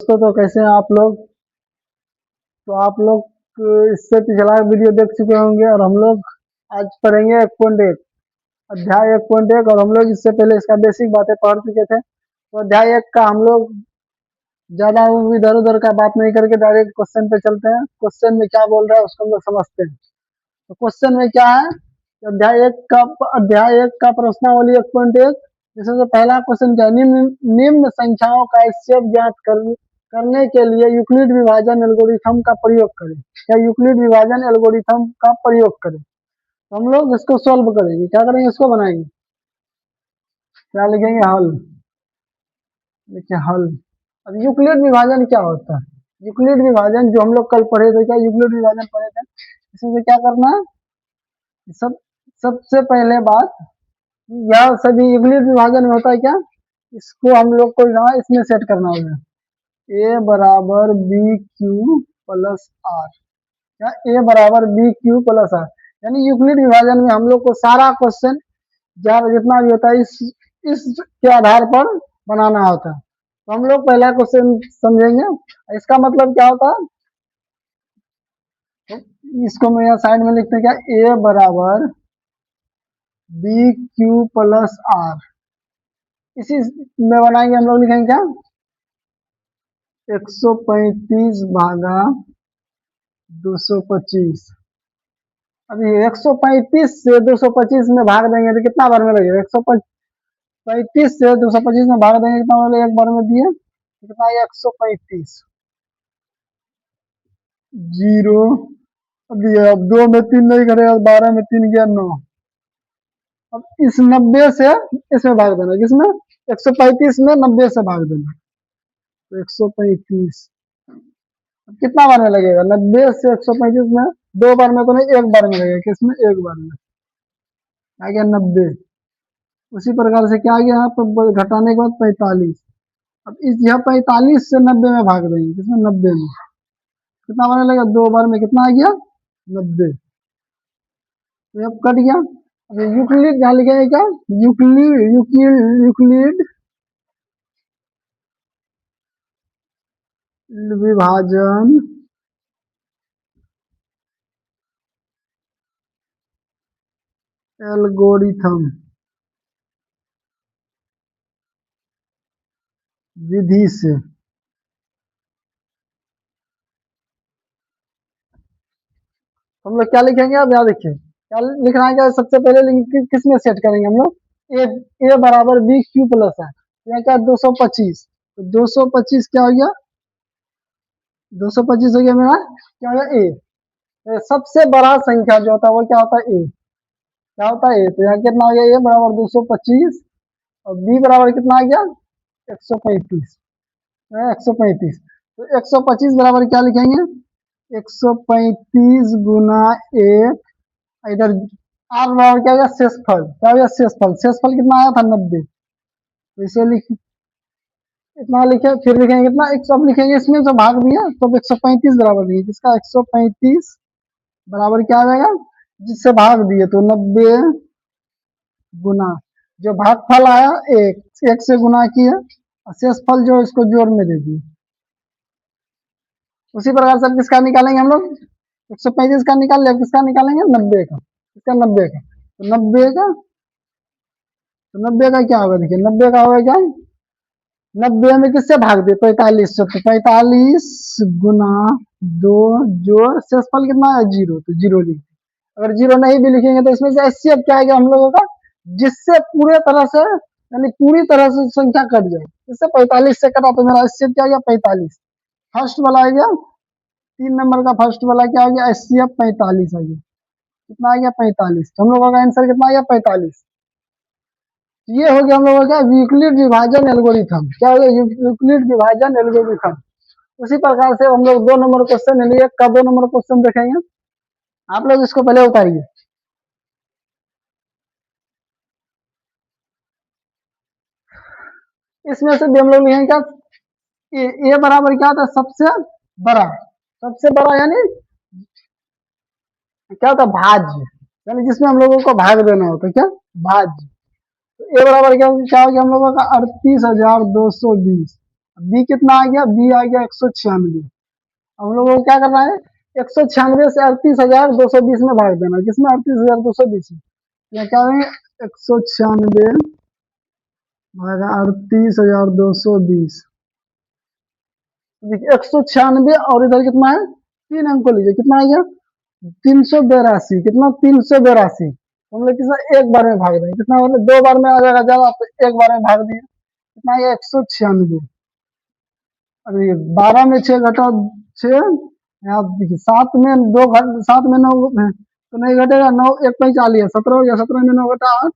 दोस्तों, तो कैसे हैं आप लोग। तो आप लोग इससे पिछला वीडियो देख चुके होंगे और हम लोग आज पढ़ेंगे 1.1 अध्याय 1.1। और हम लोग इससे पहले इसका बेसिक बातें पढ़ चुके थे। तो अध्याय 1 का हम लोग ज्यादा इधर उधर का बात नहीं करके डायरेक्ट क्वेश्चन पे चलते हैं। क्वेश्चन में क्या बोल रहा है उसको हम लोग समझते हैं। तो क्वेश्चन में क्या है कि अध्याय 1 का प्रश्नावली 1.1, जिसमें से पहला क्वेश्चन क्या है, निम्न संख्याओं का हिस्सेब ज्ञात करने के लिए यूक्लिड विभाजन एल्गोरिथम का प्रयोग करें। क्या यूक्लिड विभाजन एल्गोरिथम का प्रयोग करें। तो हम लोग इसको सॉल्व करेंगे। क्या करेंगे, इसको बनाएंगे। क्या लिखेंगे, हल। देखिए हल। अब यूक्लिड विभाजन क्या होता है। यूक्लिड विभाजन जो हम लोग कल पढ़े थे, क्या यूक्लिड विभाजन पढ़े थे। इसमें से क्या करना है, सब सबसे पहले बात, यह सभी यूक्लिड विभाजन में होता है क्या, इसको हम लोग को यहाँ इसमें सेट करना होगा। ए बराबर बी क्यू प्लस आर, या ए बराबर बी क्यू प्लस आर। यानी यूक्लिड विभाजन में हम लोग को सारा क्वेश्चन जितना भी होता है इस के आधार पर बनाना होता है। तो हम लोग पहला क्वेश्चन समझेंगे। इसका मतलब क्या होता है, तो इसको मैं यहाँ साइड में लिखते हैं, क्या ए बराबर बी क्यू प्लस आर। इसी में बनाएंगे हम लोग, लिखेंगे क्या 135 भागा 225। अभी 135 से 225 में भाग देंगे तो कितना बार में लगेगा, 135 से 225 में भाग देंगे कितना बार, एक बार में दिए कितना, 135 जीरो। अभी अब 2 में 3 नहीं करेगा, 12 में 3 गया 9। अब इस 90 से इसमें भाग देना, किसमें 135 में 90 से भाग देना, तो 135 कितना बार में लगेगा, 90 से 135 में 2 बार में तो नहीं, एक बार में लगेगा। किसमें, एक बार में आ गया 90। उसी प्रकार से क्या आ गया यहाँ पर घटाने के बाद 45। अब इस यह 45 से 90 में भाग देंगे, किसमें 90 में, कितना बार लगेगा, 2 बार में कितना आ गया 90। तो अब कट गया। अब यूक्लिड यहाँ लिखेंगे क्या, यूक्लिड यूक्लिड यूक्लिड विभाजन एल्गोरिथम विधि से हम लोग क्या लिखेंगे। अब याद रखिए क्या लिखना है, क्या सबसे पहले किस में सेट करेंगे हम लोग, ए बराबर बी क्यू प्लस है, यहाँ क्या 225। तो 225 क्या हो गया, 225 हो गया मेरा, क्या हो गया ए। सबसे बड़ा संख्या जो होता है वो क्या होता है, ए। क्या होता है ए, तो यहाँ कितना हो गया, ए बराबर 225 और बी बराबर कितना आ गया 135। 135, तो 125 बराबर क्या लिखेंगे, 135 गुना 1, इधर आर बराबर क्या हो गया, शेषफल। क्या हो गया, शेषफल। शेषफल कितना आया था 90। तो इसे लिख इतना लिखे, फिर लिखेंगे कितना, एक सब लिखेंगे इसमें जो भाग दिया, तो 135 बराबर दिए, किसका 135 बराबर क्या आ जाएगा, जिससे भाग दिए तो 90 गुना जो भागफल आया एक से गुना किया, और शेषफल जो इसको जोड़ में दे दिए। उसी प्रकार से किसका निकालेंगे हम लोग, 135 का निकाल लिया, किसका निकालेंगे 90 का, किसका 90 का, तो 90 का, तो 90 का क्या होगा, देखिए 90 का होगा क्या, 90 में किससे भाग दे 45 से, तो 45 गुना 2 जोड़ शेषफल कितना है 0, तो 0 लिख। अगर 0 नहीं भी लिखेंगे तो इसमें से एचसीएफ क्या आएगा हम लोगों का, जिससे पूरे तरह से यानी पूरी तरह से संख्या कट जाए। इससे 45 से कटा तो मेरा एचसीएफ क्या आ गया 45। फर्स्ट वाला आ गया 3 नंबर का, फर्स्ट वाला क्या आ गया एचसीएफ 45 आ गया। कितना आ गया 45। तो हम लोगों का आंसर कितना आ गया 45। ये हो गया हम लोगों का यूक्लिड विभाजन एल्गोरिथम। क्या हो गया, यूक्लिड विभाजन एल्गोरिथम। उसी प्रकार से हम लोग 2 नंबर क्वेश्चन यानी 1 का 2 नंबर क्वेश्चन देखेंगे। आप लोग इसको पहले उतारिए। इसमें से भी हम लोग लिखेंगे क्या, ए बराबर क्या होता है, सबसे बड़ा। सबसे बड़ा यानी क्या होता है, भाज्य, यानी जिसमें हम लोगों को भाग देना होता है, क्या भाज्य। तो ए बराबर क्या क्या हो गया हम लोगों का 38,220। बी कितना आ गया, बी आ गया 196। हम लोगों को क्या करना है, 196 से 38,220 में भाग देना। किसमें, 38,220 में। या क्या करेंगे, 196 भागा 38,220। देखिए 196 और इधर कितना है, 3 अंक को लीजिए, कितना आ गया 382। कितना, 382। हम लोग कितना एक बार में भाग देंगे, कितना मतलब 2 बार में आ जाएगा ज्यादा, तो एक बार में भाग दिए, कितना आ गया 196। अभी 12 में 6 घटा 6, यहाँ देखिए 7 में 2 घट 7 में 9 तो नहीं घटेगा, 9 एक 45 है, 17 हो गया, 17 में 9 घटा 8,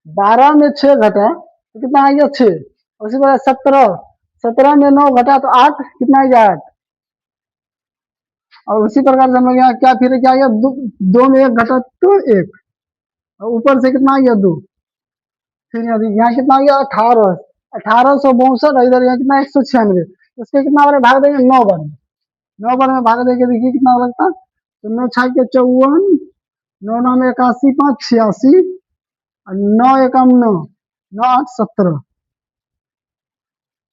12 में 6 घटा तो कितना आ गया 6, उसी प्रकार 17, 17 में 9 घटा तो 8, कितना आ गया 8। और उसी प्रकार से हम लोग यहाँ क्या, फिर क्या आ गया, 2 में 1 घटा तो 1, और ऊपर से कितना आ गया 2। फिर यहाँ कितना आ गया 18, 1862, इधर यहाँ कितना 196, उसके कितना बार में भाग देंगे, 9 बार में। 9 बार में भाग देंगे, देखिए कितना लगता, तो 9 छाई के 54, 9 9 में 81, 5 86, और 9 एकम 9, 9 8 17,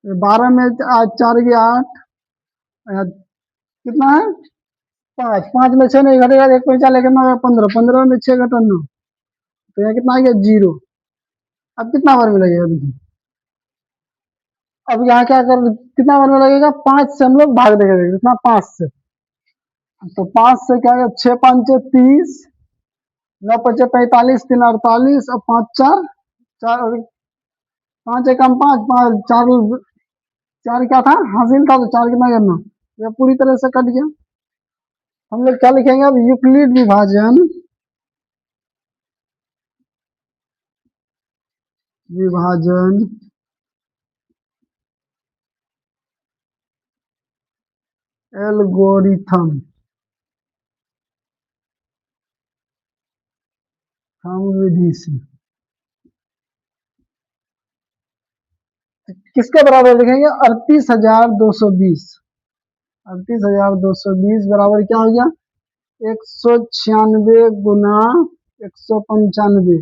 12 में 4 के 8, कितना है 5, 5 में 6 नहीं घटेगा, 1 पैसा लेके 9 15, 15 में 6 घटा 9, तो यहाँ कितना आ गया 0। अब कितना बार में लगेगा देखिए, अब यहाँ क्या कर, कितना बार में लगेगा, 5 से हम लोग भाग देंगे, कितना 5 से, तो 5 से क्या है, 6 5 30, 9 5 45, 3 48, और 5 4 4, 5 एकम 5, 5 4, 4 क्या था हासिल था, तो 4 कितना करना, यह पूरी तरह से कट गया। हम लोग क्या लिखेंगे अब, यूक्लिड विभाजन, विभाजन एल्गोरिथम, हम विधि से किसके बराबर लिखेंगे, 38,220, 38,220 बराबर क्या हो गया, 196 गुना 195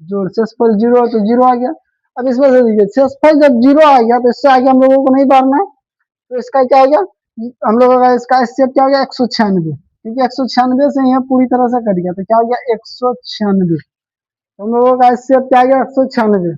जोड़ शेषफल 0 है, तो 0 आ गया। अब इसमें से देखिए शेषफल जब 0 आ गया, तो इससे आगे हम लोगों को नहीं बढ़ना है, तो इसका क्या हो गया, हम लोगों का इसका एचसीएफ क्या हो गया 196, क्योंकि 196 से यह पूरी तरह से कट गया, तो क्या हो गया 196। हम लोगों का एचसीएफ क्या गया 196।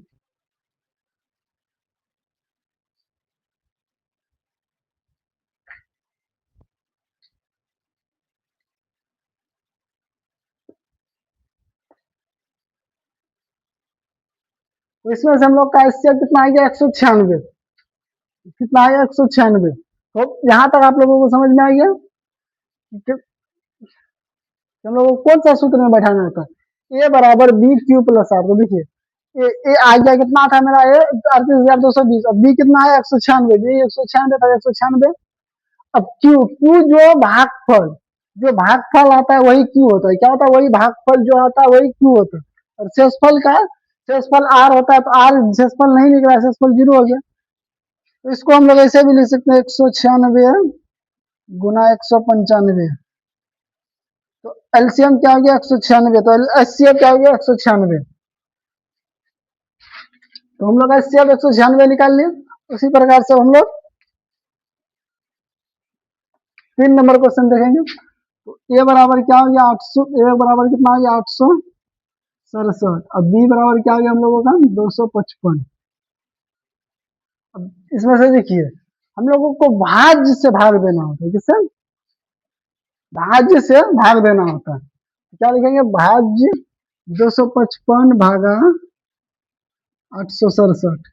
तो इसमें से हम लोग का एचसीएफ कितना आ गया 196, कितना आया 196। तो यहाँ तक आप लोगों को समझ में आ गया कि हम लोगों को कौन सा सूत्र में बैठाना होता है, ए बराबर बी क्यू प्लस आर। तो देखिए ए आ गया, कितना था मेरा ए 38,220, और बी कितना है 196, बी 196 था 196। अब क्यू, क्यू जो भागफल, जो भागफल आता है वही क्यू होता है, क्या होता है, वही भागफल जो आता है वही क्यू होता है। और शेषफल का, शेषफल आर होता है, तो आर शेषफल नहीं निकला, शेषफल 0 हो गया। तो इसको हम लोग ऐसे भी लिख सकते हैं 196 गुना 195, तो एलसीएम क्या हो गया 196, तो एचसीएफ क्या हो गया 196। तो हम लोग एचसीएफ 196 निकाल लिए। उसी प्रकार से हम लोग 3 नंबर क्वेश्चन देखेंगे। तो ए बराबर क्या हो गया 800, ए बराबर कितना हो गया 867, अब बी बराबर क्या हो गया हम लोगों का 255। अब इसमें से देखिए हम लोगों को भाज्य से भाग देना होता है, किससे, भाज्य से भाग देना होता है। क्या लिखेंगे, भाज्य 255 भागा 867,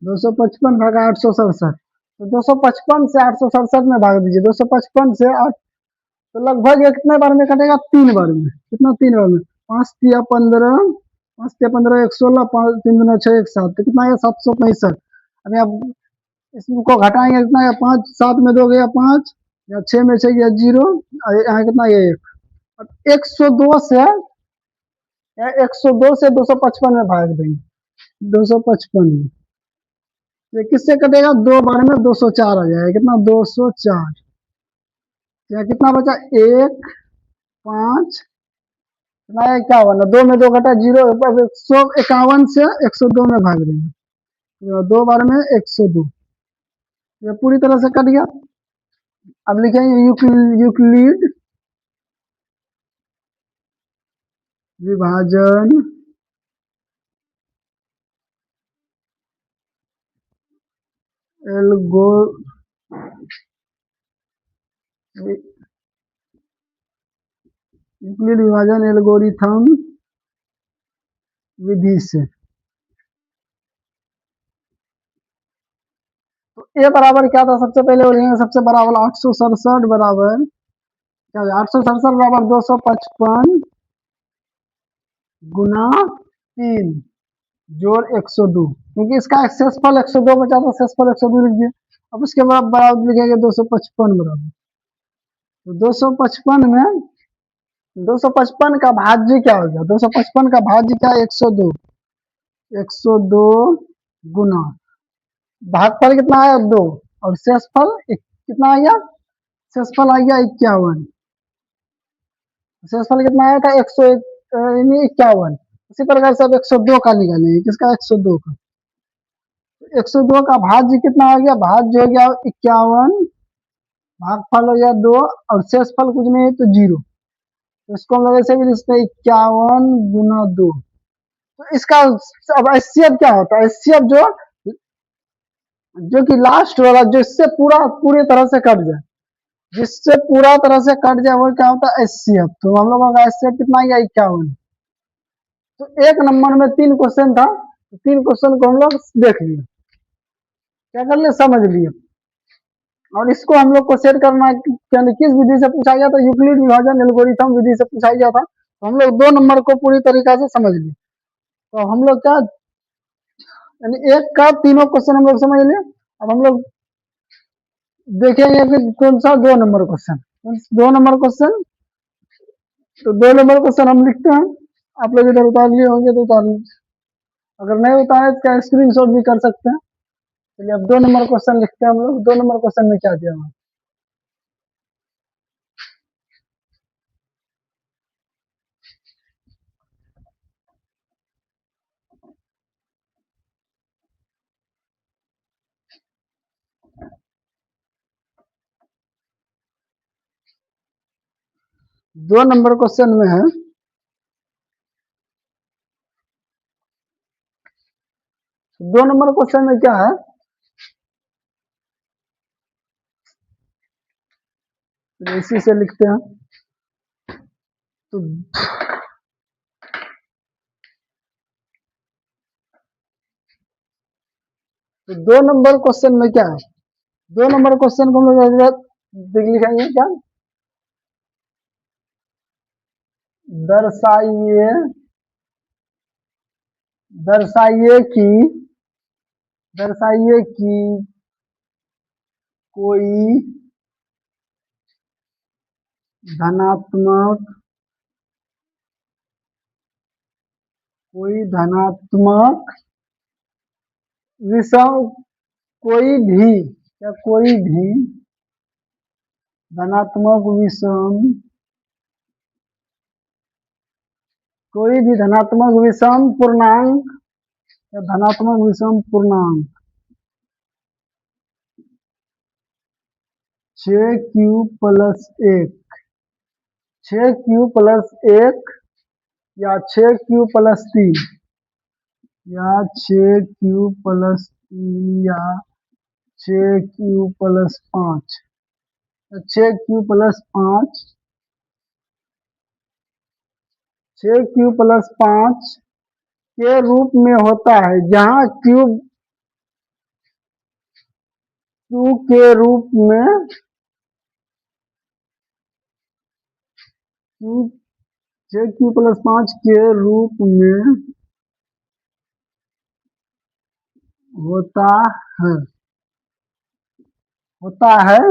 255 भागा 867, तो 255 से 867 में भाग दीजिए, 255 से 8, तो लगभग ये कितने बार में कटेगा, 3 बार में। कितना, 3 बार में, 5 तिया 15, 5 तिया 15 116, 5 3 दूना 6 1 7, तो कितना है 765। अभी आप इसको घटाएंगे कितना है, 5 7 में 2 गया 5, या 6 में 6 गया 0, यहाँ कितना है 1। अब 102 से, 102 से 255 में भाग देंगे, 255 में ये किससे कटेगा, 2 बार में 204 आ जाएगा, कितना 204, या कितना बचा 1 5 कितना है? 51 है। 2 में 2 घटा 0। अब 151 से 102 में भाग देंगे, तो 2 बार में 102, ये पूरी तरह से कट गया। अब लिखेंगे यूक्लिड विभाजन एल्गो यूक्लिड विभाजन एल्गोरिथम विधि से। तो ए बराबर क्या था? सबसे पहले लिखेंगे सबसे बड़ा वाला 867 बराबर क्या है? 867 बराबर 255 गुना 3 जोड़ 102, क्योंकि इसका एक्सेसफल 102 बचा था, एक्सेसफल 102 लिख दिए। अब उसके बाद बराबर लिखेंगे 255 बराबर, तो 255 में 255 का भाज्य क्या हो गया? 255 का भाज्य क्या है? 102। 102 गुना भागफल कितना आया? 2, और शेषफल कितना आ गया? शेषफल आ गया 51। शेषफल कितना आया था? 151। इसी प्रकार से अब 102 का निकालेंगे। किसका? 102 का। 102 का भाज्य कितना आ गया? भाज्य हो गया 51, भागफल हो गया 2, और शेषफल कुछ नहीं है तो 0। तो इसको हम लोग ऐसे भी लिखते हैं 51 गुना 2। तो इसका अब एचसीएफ क्या होता है? एचसीएफ जो कि लास्ट वाला, जो इससे पूरी तरह से कट जाए, जिससे पूरा तरह से कट जाए, वो क्या होता है? एचसीएफ। तो हम लोगों का एचसीएफ कितना आ गया? 51। तो एक नंबर में 3 क्वेश्चन था, तो 3 क्वेश्चन को हम लोग देख लिए, क्या कर लिए? समझ लिए। और इसको हम लोग को सेट करना है किस विधि से पूछा गया था? यूक्लिड विभाजन एल्गोरिथम विधि से पूछा गया था। तो हम लोग 2 नंबर को पूरी तरीका से समझ लिए। तो हम लोग क्या, यानी एक का तीनों क्वेश्चन हम लोग समझ लिए। अब हम लोग देखेंगे कि कौन सा 2 नंबर क्वेश्चन। 2 नंबर क्वेश्चन, तो 2 नंबर क्वेश्चन हम लिखते हैं। आप लोग इधर उतार लिए होंगे तो उतार लीजिए, अगर नहीं उतारे तो क्या स्क्रीनशॉट भी कर सकते हैं। चलिए अब 2 नंबर क्वेश्चन लिखते हैं हम लोग। 2 नंबर क्वेश्चन में क्या दिया हुआ? 2 नंबर क्वेश्चन में है, 2 नंबर क्वेश्चन में क्या है? तो इसी से लिखते हैं। तो 2 नंबर क्वेश्चन में क्या है? 2 नंबर क्वेश्चन को हम लोग लिखेंगे क्या? दर्शाइए दर्शाइए कि दर्शाइए कि कोई धनात्मक धनात्मक विषम, कोई भी क्या, कोई भी धनात्मक विषम, कोई भी धनात्मक विषम पूर्णांक या धनात्मक विषम पूर्णांक 6q+1, 6q+1 या 6q+3, या 6q+3, या 6q+5, 6q+5, 6q+5 के रूप में होता है, जहां q के रूप में, q 6q+5 के रूप में होता है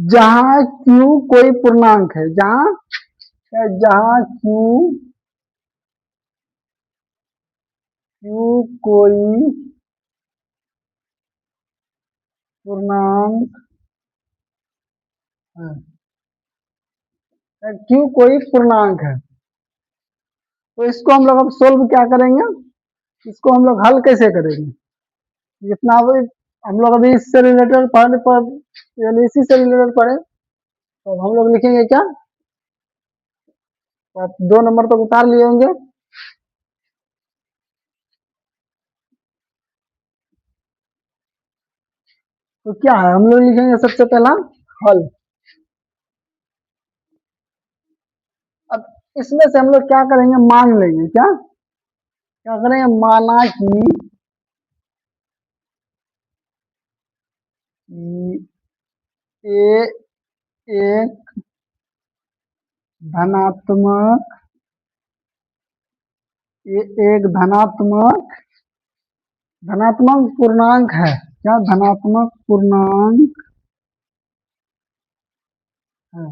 जहां q कोई पूर्णांक है, जहां q कोई पूर्णांक है। क्यू कोई पूर्णांक है, तो इसको हम लोग अब सोल्व क्या करेंगे, इसको हम लोग हल कैसे करेंगे। जितना अभी हम लोग अभी इससे रिलेटेड पढ़ने पर, यानी इसी से रिलेटेड पढ़े, तो हम लोग लिखेंगे क्या, तो आप 2 नंबर तक उतार लिए होंगे। तो क्या है, हम लोग लिखेंगे सबसे पहला हल। अब इसमें से हम लोग क्या करेंगे, मान लेंगे, क्या करेंगे, माना कि ए एक धनात्मक, ए एक धनात्मक धनात्मक पूर्णांक है, क्या धनात्मक पूर्णांक है,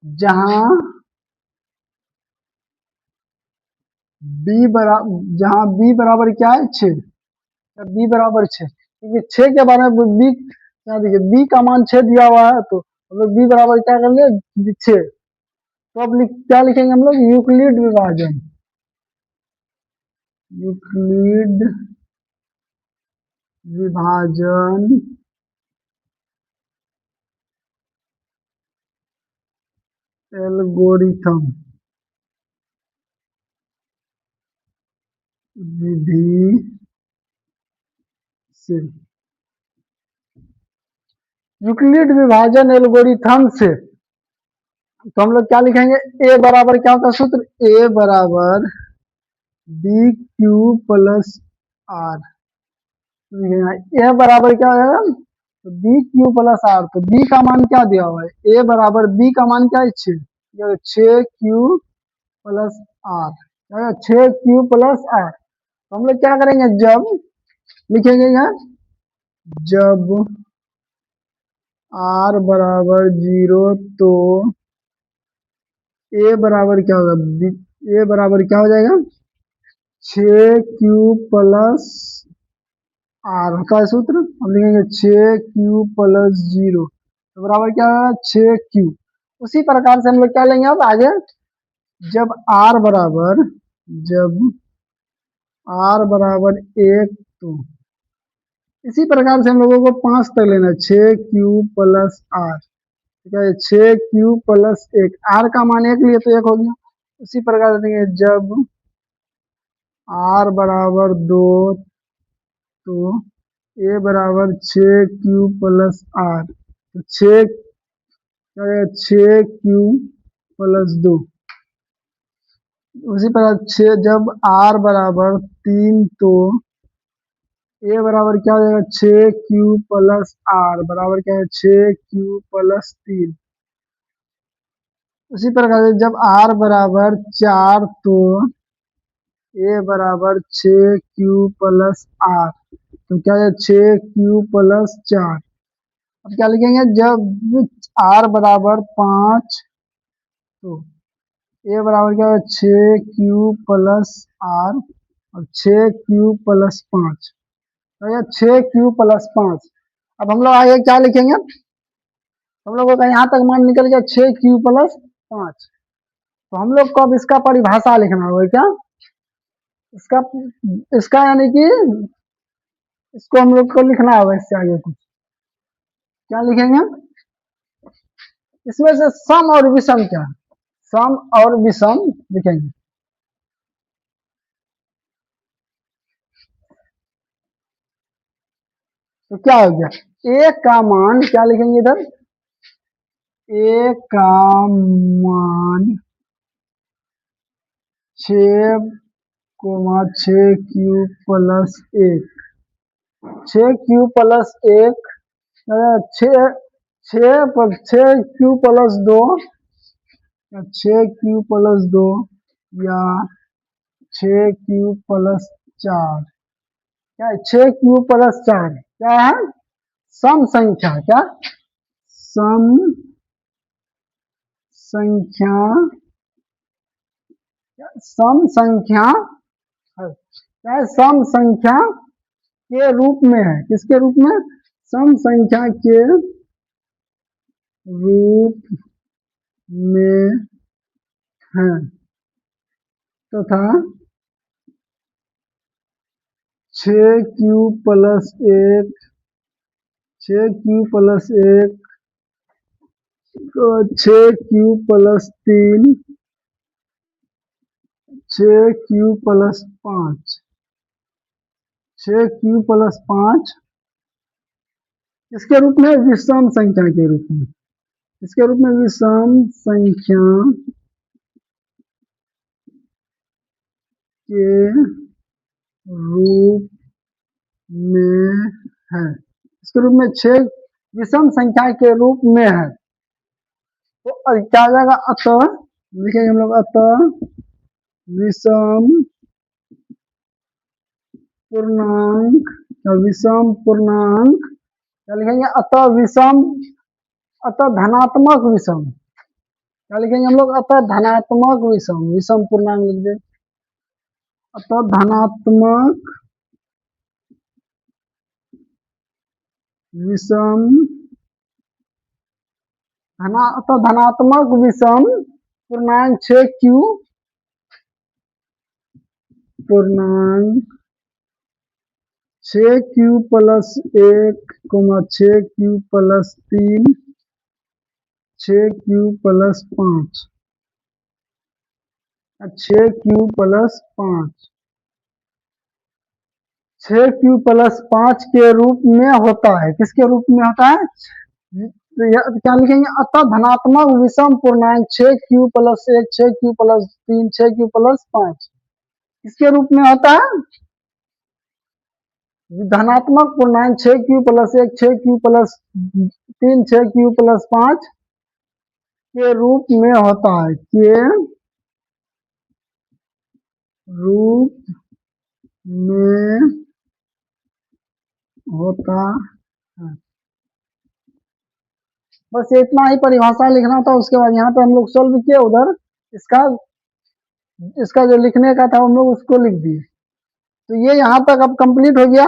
जहां बी बराबर क्या है, 6। बी बराबर 6, क्योंकि 6 के बारे में बी क्या, देखिए बी का मान 6 दिया हुआ है, तो हम लोग बी बराबर क्या करेंगे, 6। तो अब क्या लिखेंगे हम लोग, यूक्लिड विभाजन, यूक्लिड विभाजन एल्गोरिथम विधि से, यूक्लिड विभाजन एल्गोरिथम से, तो हम लोग क्या लिखेंगे, ए बराबर क्या होता है सूत्र, ए बराबर बी क्यू प्लस आर। ए बराबर क्या हो जाएगा, तो बी क्यू प्लस आर, तो बी का मान क्या दिया हुआ है, ए बराबर बी का मान क्या है, 6, 6 Q plus R, 6 Q plus R. तो हम लोग क्या करेंगे, जब लिखेंगे यहाँ, जब आर बराबर 0, तो ए बराबर क्या होगा, ए बराबर क्या हो जाएगा, 6 क्यू प्लस आर होता है सूत्र, हम लिखेंगे 6 क्यू प्लस 0, तो बराबर क्या होगा, 6 क्यू। उसी प्रकार से हम लोग क्या लेंगे अब आगे, जब आर बराबर, जब आर बराबर 1, तो इसी प्रकार से हम लोगों को 5 तक लेना है, 6 क्यू प्लस आर, ठीक है, 6 क्यू प्लस 1, आर का मान 1 लिए तो 1 हो गया। उसी प्रकार से देंगे, जब आर बराबर 2, तो ए बराबर 6 क्यू प्लस आर, तो 6 क्यू प्लस 2। उसी प्रकार जब आर बराबर 3, तो ए बराबर क्या हो जाएगा, 6 क्यू प्लस आर बराबर क्या है, 6 क्यू प्लस 3। उसी प्रकार से जब आर बराबर 4, तो ए बराबर 6 क्यू प्लस आर, तो क्या है, 6 क्यू प्लस 4। अब क्या लिखेंगे, जब आर बराबर 5, तो ए बराबर क्या है, 6 क्यू प्लस आर, और 6 क्यू प्लस 5, तो ये 6 क्यू प्लस 5। अब हम लोग आगे क्या लिखेंगे, हम लोगों का यहाँ तक मान निकल गया 6 क्यू प्लस 5, तो हम लोग को अब इसका परिभाषा लिखना होगा, क्या इसका इसका यानी कि इसको हम लोग को लिखना होगा, इससे आगे कुछ क्या लिखेंगे, इसमें से सम और विषम क्या है, सम और विषम लिखेंगे। तो क्या हो गया, ए का मान क्या लिखेंगे इधर, ए का मान 6,6 Q plus 1, 6 Q plus 1, 6 Q plus 2, 6 Q plus 2, या 6 क्यू प्लस 4, क्या है, 6 क्यू प्लस 4 क्या है, सम संख्या, क्या सम संख्या, सम संख्या है, क्या है, सम संख्या के रूप में है, किसके रूप में, सम संख्या के रूप में है तथा 6q+1 6q+1 6q+3 6q+5 6q+5 इसके रूप में विषम संख्या के रूप में इसके रूप में विषम संख्या के रूप में है। इसके रूप में 6 विषम संख्या के रूप में है। तो क्या आ जाएगा? अतः लिखेंगे हम लोग, अतः विषम पूर्णांक विषम पूर्णांक क्या लिखेंगे? अतः विषम, अतः धनात्मक विषम क्या लिखेंगे हम लोग? अतः धनात्मक विषम, विषम पूर्णांक लिख दे। अतः धनात्मक विषम अतः धनात्मक विषम पूर्णांक 6q पूर्णांक 6q+1, 6q+3 6q+5 6q+5 6q+5 के रूप में होता है। किसके रूप में होता है? तो क्या लिखेंगे? अतः धनात्मक विषम पूर्णांक 6q+1 6q+3 6q+5 किसके रूप में होता है? धनात्मक पूर्णांक 6q+1 6q+3 6q+5 के रूप में होता है। के रूप में होता है। बस इतना ही परिभाषा लिखना था। उसके बाद यहाँ पे हम लोग सोल्व किए, उधर इसका जो लिखने का था हम लोग उसको लिख दिए। तो ये यहाँ तक अब कंप्लीट हो गया।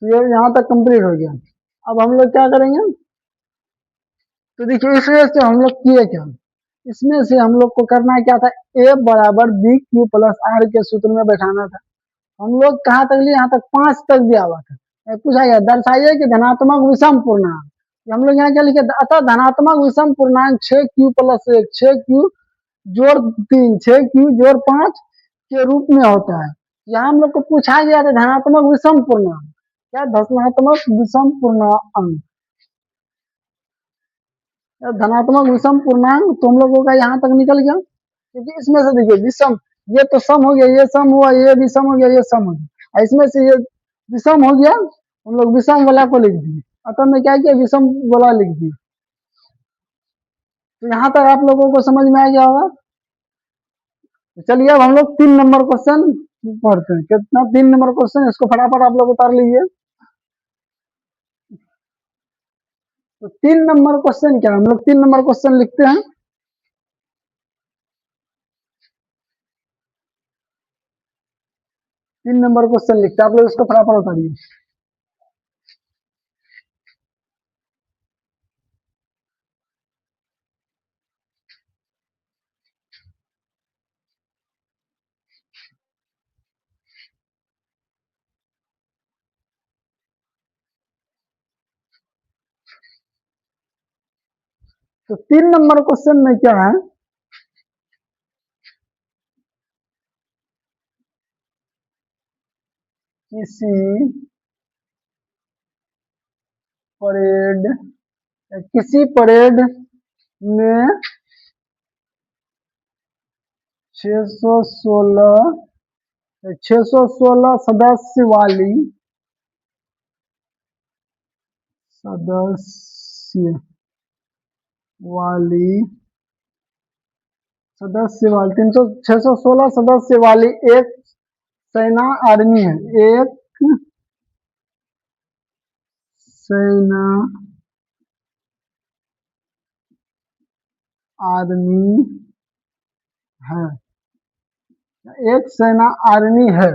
तो ये यहाँ तक कंप्लीट हो गया। अब हम लोग क्या करेंगे? तो देखिए इस वजह से हम लोग किए क्या, इसमें से हम लोग को करना क्या था? a बराबर bq+r के सूत्र में बैठाना था। हम लोग कहाँ तक लिए? यहाँ तक 5 तक दिया हुआ था। पूछा गया दर्शाइए कि धनात्मक विषम पूर्णांक, हम लोग यहाँ क्या लिखे? अतः धनात्मक विषम पूर्णांक 6q+1 6q जोड़ 3 6q जोड़ 5 के रूप में होता है। यहाँ हम लोग को पूछा गया था धनात्मक विषम पूर्णांक, क्या? धनात्मक विषम पूर्णांक, धनात्मक विषम पूर्णांक। तो हम लोगों का यहाँ तक निकल गया, क्योंकि इसमें से देखिए विषम, ये तो सम हो गया, ये सम हुआ, ये भी सम हो गया, ये सम हो गया, इसमें से ये विषम हो गया, हम लोग विषम वाला को लिख दिए। अतः मैं क्या किया? विषम वाला लिख दिया। तो यहाँ तक आप लोगों को समझ में आ गया होगा। तो चलिए अब हम लोग 3 नंबर क्वेश्चन पढ़ते हैं। कितना? 3 नंबर क्वेश्चन, इसको फटाफट आप लोग उतार लीजिए। तो 3 नंबर क्वेश्चन क्या? हम लोग 3 नंबर क्वेश्चन लिखते हैं। 3 नंबर क्वेश्चन लिखते हैं, आप लोग इसको फटाफट उतारिए। तो 3 नंबर क्वेश्चन में क्या है? किसी परेड में 616 सदस्य वाली 616 सदस्य वाली एक सेना आर्मी है। एक सेना आर्मी है। एक सेना आर्मी है,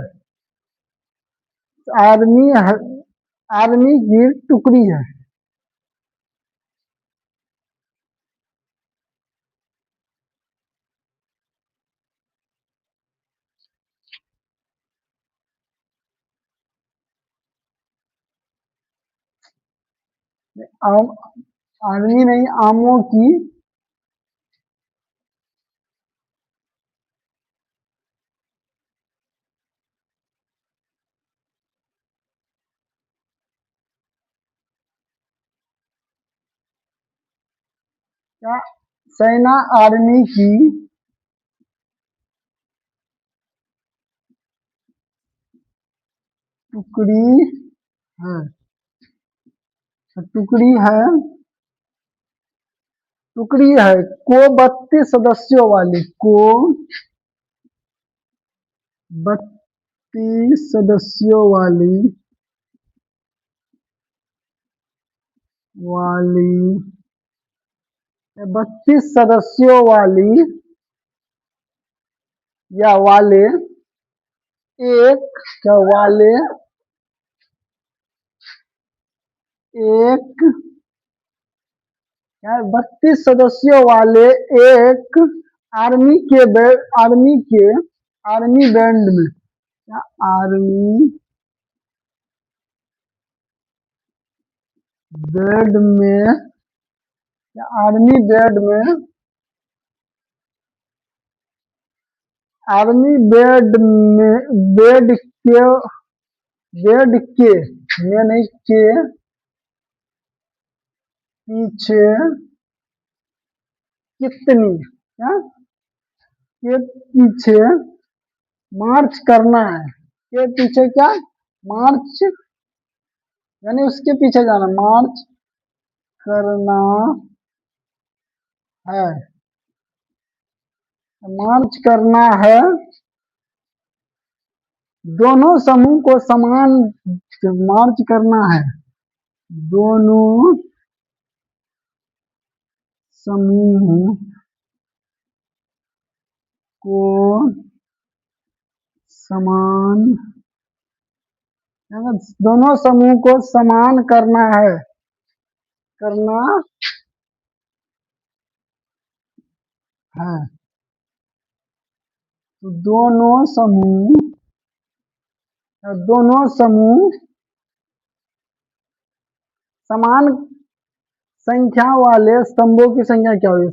आर्मी है, आर्मी की टुकड़ी है। आम, आदमी नहीं, आमों की क्या, सेना आर्मी की टुकड़ी है, टुकड़ी है, टुकड़ी है को 32 सदस्यों वाली, को 32 सदस्यों वाली 32 सदस्यों वाली या वाले एक, क्या वाले एक, क्या 32 सदस्यों वाले एक आर्मी के आर्मी बैंड में, क्या आर्मी बैंड में, क्या आर्मी बैंड में, आर्मी बेड में, बेड के में नहीं, के पीछे कितनी, क्या के पीछे मार्च करना है, के पीछे क्या मार्च, यानी उसके पीछे जाना, मार्च करना है, मार्च करना है, दोनों समूह को समान, मार्च करना है, दोनों समूह को समान, दोनों समूह को समान करना है, करना है, तो दोनों समूह समान संख्या वाले स्तंभों की संख्या क्या होगी,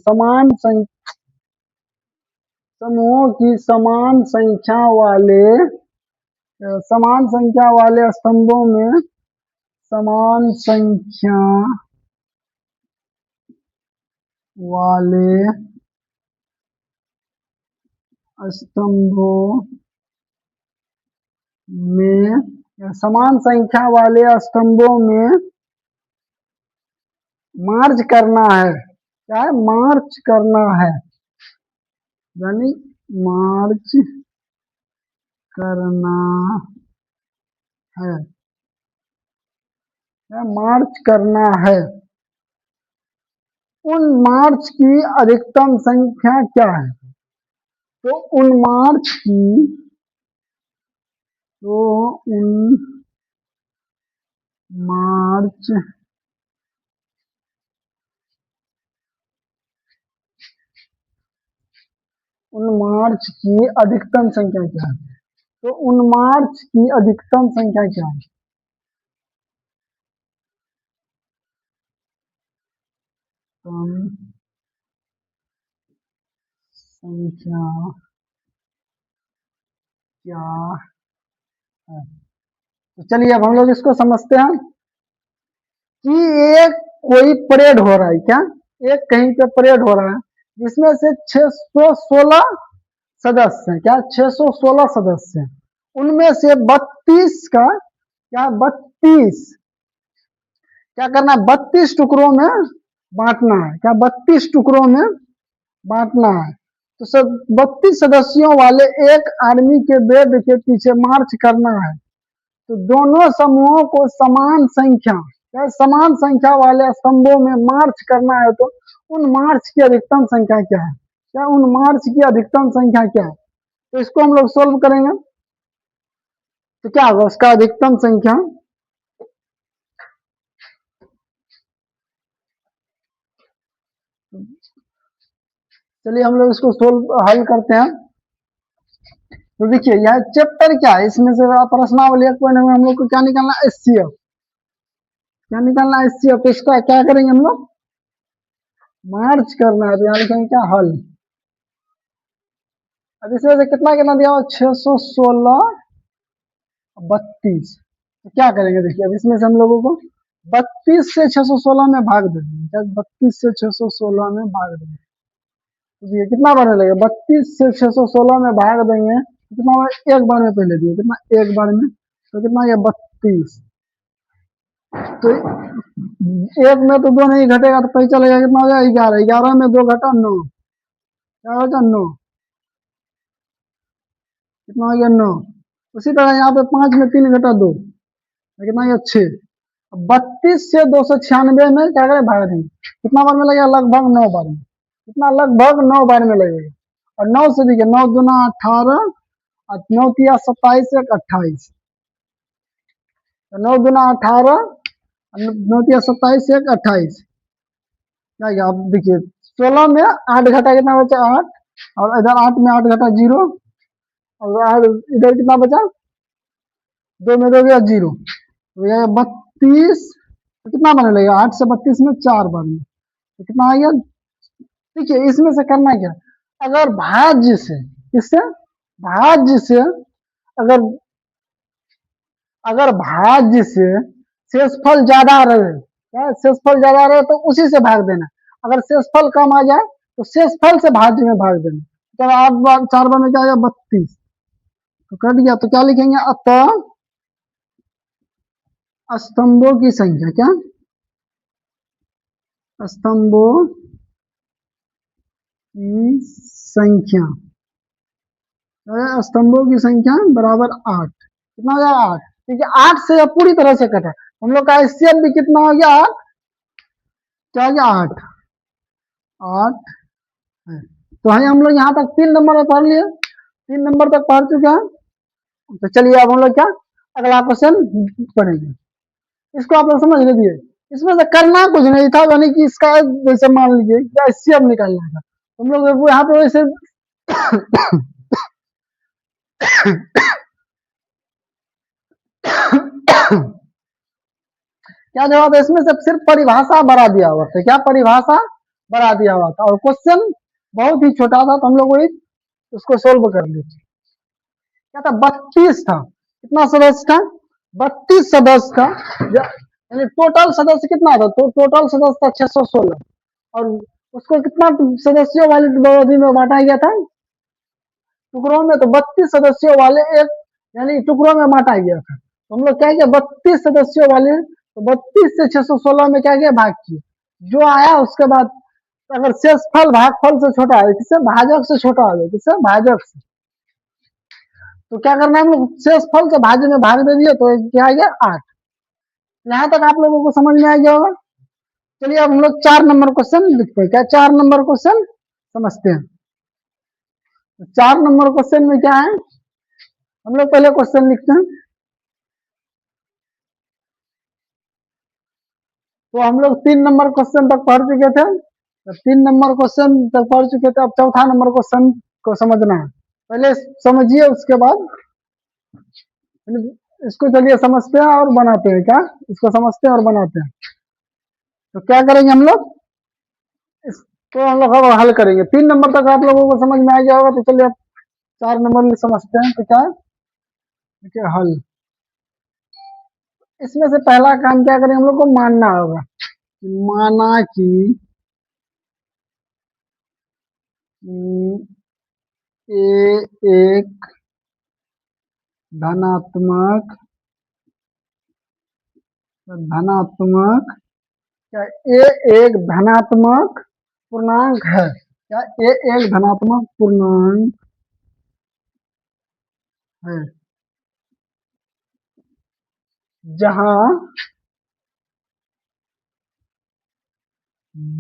समूहों की समान संख्या वाले स्तंभों में, समान संख्या वाले स्तंभों में, समान संख्या वाले स्तंभों में मार्च करना है, क्या है मार्च करना है, यानी मार्च करना है, मार्च करना है, उन मार्च की अधिकतम संख्या क्या है, तो उन मार्च की, तो उन मार्च उन मार्च की अधिकतम संख्या क्या है, तो उन मार्च की अधिकतम संख्या क्या है, कम संख्या क्या है, तो चलिए अब हम लोग इसको समझते हैं कि एक कोई परेड हो रहा है, क्या एक कहीं पे परेड हो रहा है जिसमें से 616 सदस्य हैं, क्या 616 सदस्य हैं, उनमें से 32 का, क्या 32, क्या करना है 32 टुकड़ों में बांटना है, क्या 32 टुकड़ों में बांटना है, तो सब 32 सदस्यों वाले एक आर्मी के बेड के पीछे मार्च करना है, तो दोनों समूहों को समान संख्या, या समान संख्या वाले स्तंभों में मार्च करना है, तो उन मार्च की अधिकतम संख्या क्या है, क्या उन मार्च की अधिकतम संख्या क्या है, तो इसको हम लोग सोल्व करेंगे, तो क्या होगा उसका अधिकतम संख्या, चलिए हम लोग इसको सोल्व हल करते हैं, तो देखिए यह चैप्टर क्या है, इसमें से प्रश्नावली 1 पॉइंट में हम लोग को क्या निकालना है, एचसीएफ, क्या निकालना है HCF? इसका क्या करेंगे हम लोग? मार्च करना है, तो यहाँ लिखेंगे क्या? हल। अब इसमें से कितना कितना दिया हुआ? 616 32। तो क्या करेंगे देखिए, अब इसमें से हम लोगों को 32 से 616 में भाग देंगे। क्या 32 से 616 में भाग देंगे? तो ये कितना बार में लगेगा? 32 से 616 में भाग देंगे तो कितना बार? एक बार में पहले दिए कितना? एक बार में। तो कितना ये 32। तो एक में तो दो नहीं घटेगा, तो पता चलेगा कितना हो जाएगा? 11। 11 में दो घटा 9। क्या हो जाएगा? 9। कितना हो गया? 9। उसी तरह यहाँ पे 5 में 3 घटा 2, कितना गया? 6। 32 से 296 में क्या करें? भाग देंगे। कितना बार में लगेगा? लगभग 9 बार में। कितना? लगभग 9 बार में लगेगा। और 9 से देखिए, 9 दूना 18 और 9 तिया 27, 1 28। तो 9 दूना 18, 9 तिया 27, 1 28। क्या गया? आप देखिए, 16 में 8 घटा कितना बचा? 8। और इधर 8 में 8 घटा 0। और इधर कितना बचा? 2 में 2 गया 0। तो यह 32। तो कितना बने लगेगा? 8 से 32 में 4 बने। तो कितना आ गया? देखिए, इसमें से करना क्या? अगर भाज्य से, किससे? भाज्य से। अगर अगर भाज्य से शेषफल ज्यादा रहे, क्या शेषफल ज्यादा रहे, तो उसी से भाग देना। अगर शेषफल कम आ जाए तो शेषफल से भाज्य में भाग देना। तो 8 बार 4 बार में क्या आएगा? 32। तो कट गया। तो क्या लिखेंगे? अतः स्तंभों की संख्या, क्या? स्तंभों की संख्या, स्तंभों की संख्या बराबर 8। कितना हो गया? 8। ठीक है, 8 से अब पूरी तरह से कटा। हम लोग का HCF भी कितना हो गया? 8। क्या हो गया? 8। 8 है। तो है हम लोग यहाँ तक 3 नंबर में पढ़ लिए, 3 नंबर तक पढ़ चुके हैं। तो चलिए अब हम लोग क्या अगला क्वेश्चन पढ़ेंगे। इसको आप लोग समझ लीजिए। इसमें से करना कुछ नहीं था, यानी कि इसका जैसे मान लीजिए HCF निकालना था। हम लोग यहाँ पे वैसे क्या जवाब है? इसमें से सिर्फ परिभाषा बढ़ा दिया हुआ था। क्या परिभाषा बढ़ा दिया हुआ था? और क्वेश्चन बहुत ही छोटा था, तो हम लोग वही उसको सोल्व कर लीजिए। क्या था? 32 था। कितना सदस्य था? 32 सदस्य था। यानी टोटल सदस्य कितना था? तो टोटल सदस्य था 616। और उसको कितना सदस्यों वाली अवधि में बांटा गया था? टुकड़ों में। तो 32 सदस्यों वाले एक, यानी टुकड़ों में बांटा गया था। तो हम लोग क्या किया? 32 सदस्यों वाले, तो 32 से 616 में क्या किया? भाग किया। जो आया उसके बाद अगर शेषफल भागफल से छोटा है, किससे? भाजक से छोटा हो गया। किससे? भाजक से। तो क्या करना है? हम लोग शेषफल से भाज्य में भाग दे दिए, तो क्या आ गया? 8। यहाँ तक आप लोगों को समझ में आ गया होगा। चलिए अब हम लोग 4 नंबर क्वेश्चन लिखते हैं। क्या 4 नंबर क्वेश्चन समझते हैं? 4 नंबर क्वेश्चन में क्या है? हम लोग पहले क्वेश्चन लिखते हैं। तो हम लोग 3 नंबर क्वेश्चन तक पढ़ चुके थे। तो 3 नंबर क्वेश्चन तक पढ़ चुके थे। अब चौथा नंबर क्वेश्चन को समझना है। पहले समझिए, उसके बाद इसको चलिए समझते हैं और बनाते हैं। क्या इसको समझते हैं और बनाते हैं? तो क्या करेंगे हम लोग? इसको हम लोग हल करेंगे। 3 नंबर तक आप लोगों को समझ में आ गया होगा। तो चलिए अब 4 नंबर समझते हैं। तो क्या है? हल। इसमें से पहला काम क्या करें? हम लोग को मानना होगा। माना कि ए एक धनात्मक धनात्मक क्या ए एक धनात्मक पूर्णांक है। क्या ए एक धनात्मक पूर्णांक है जहां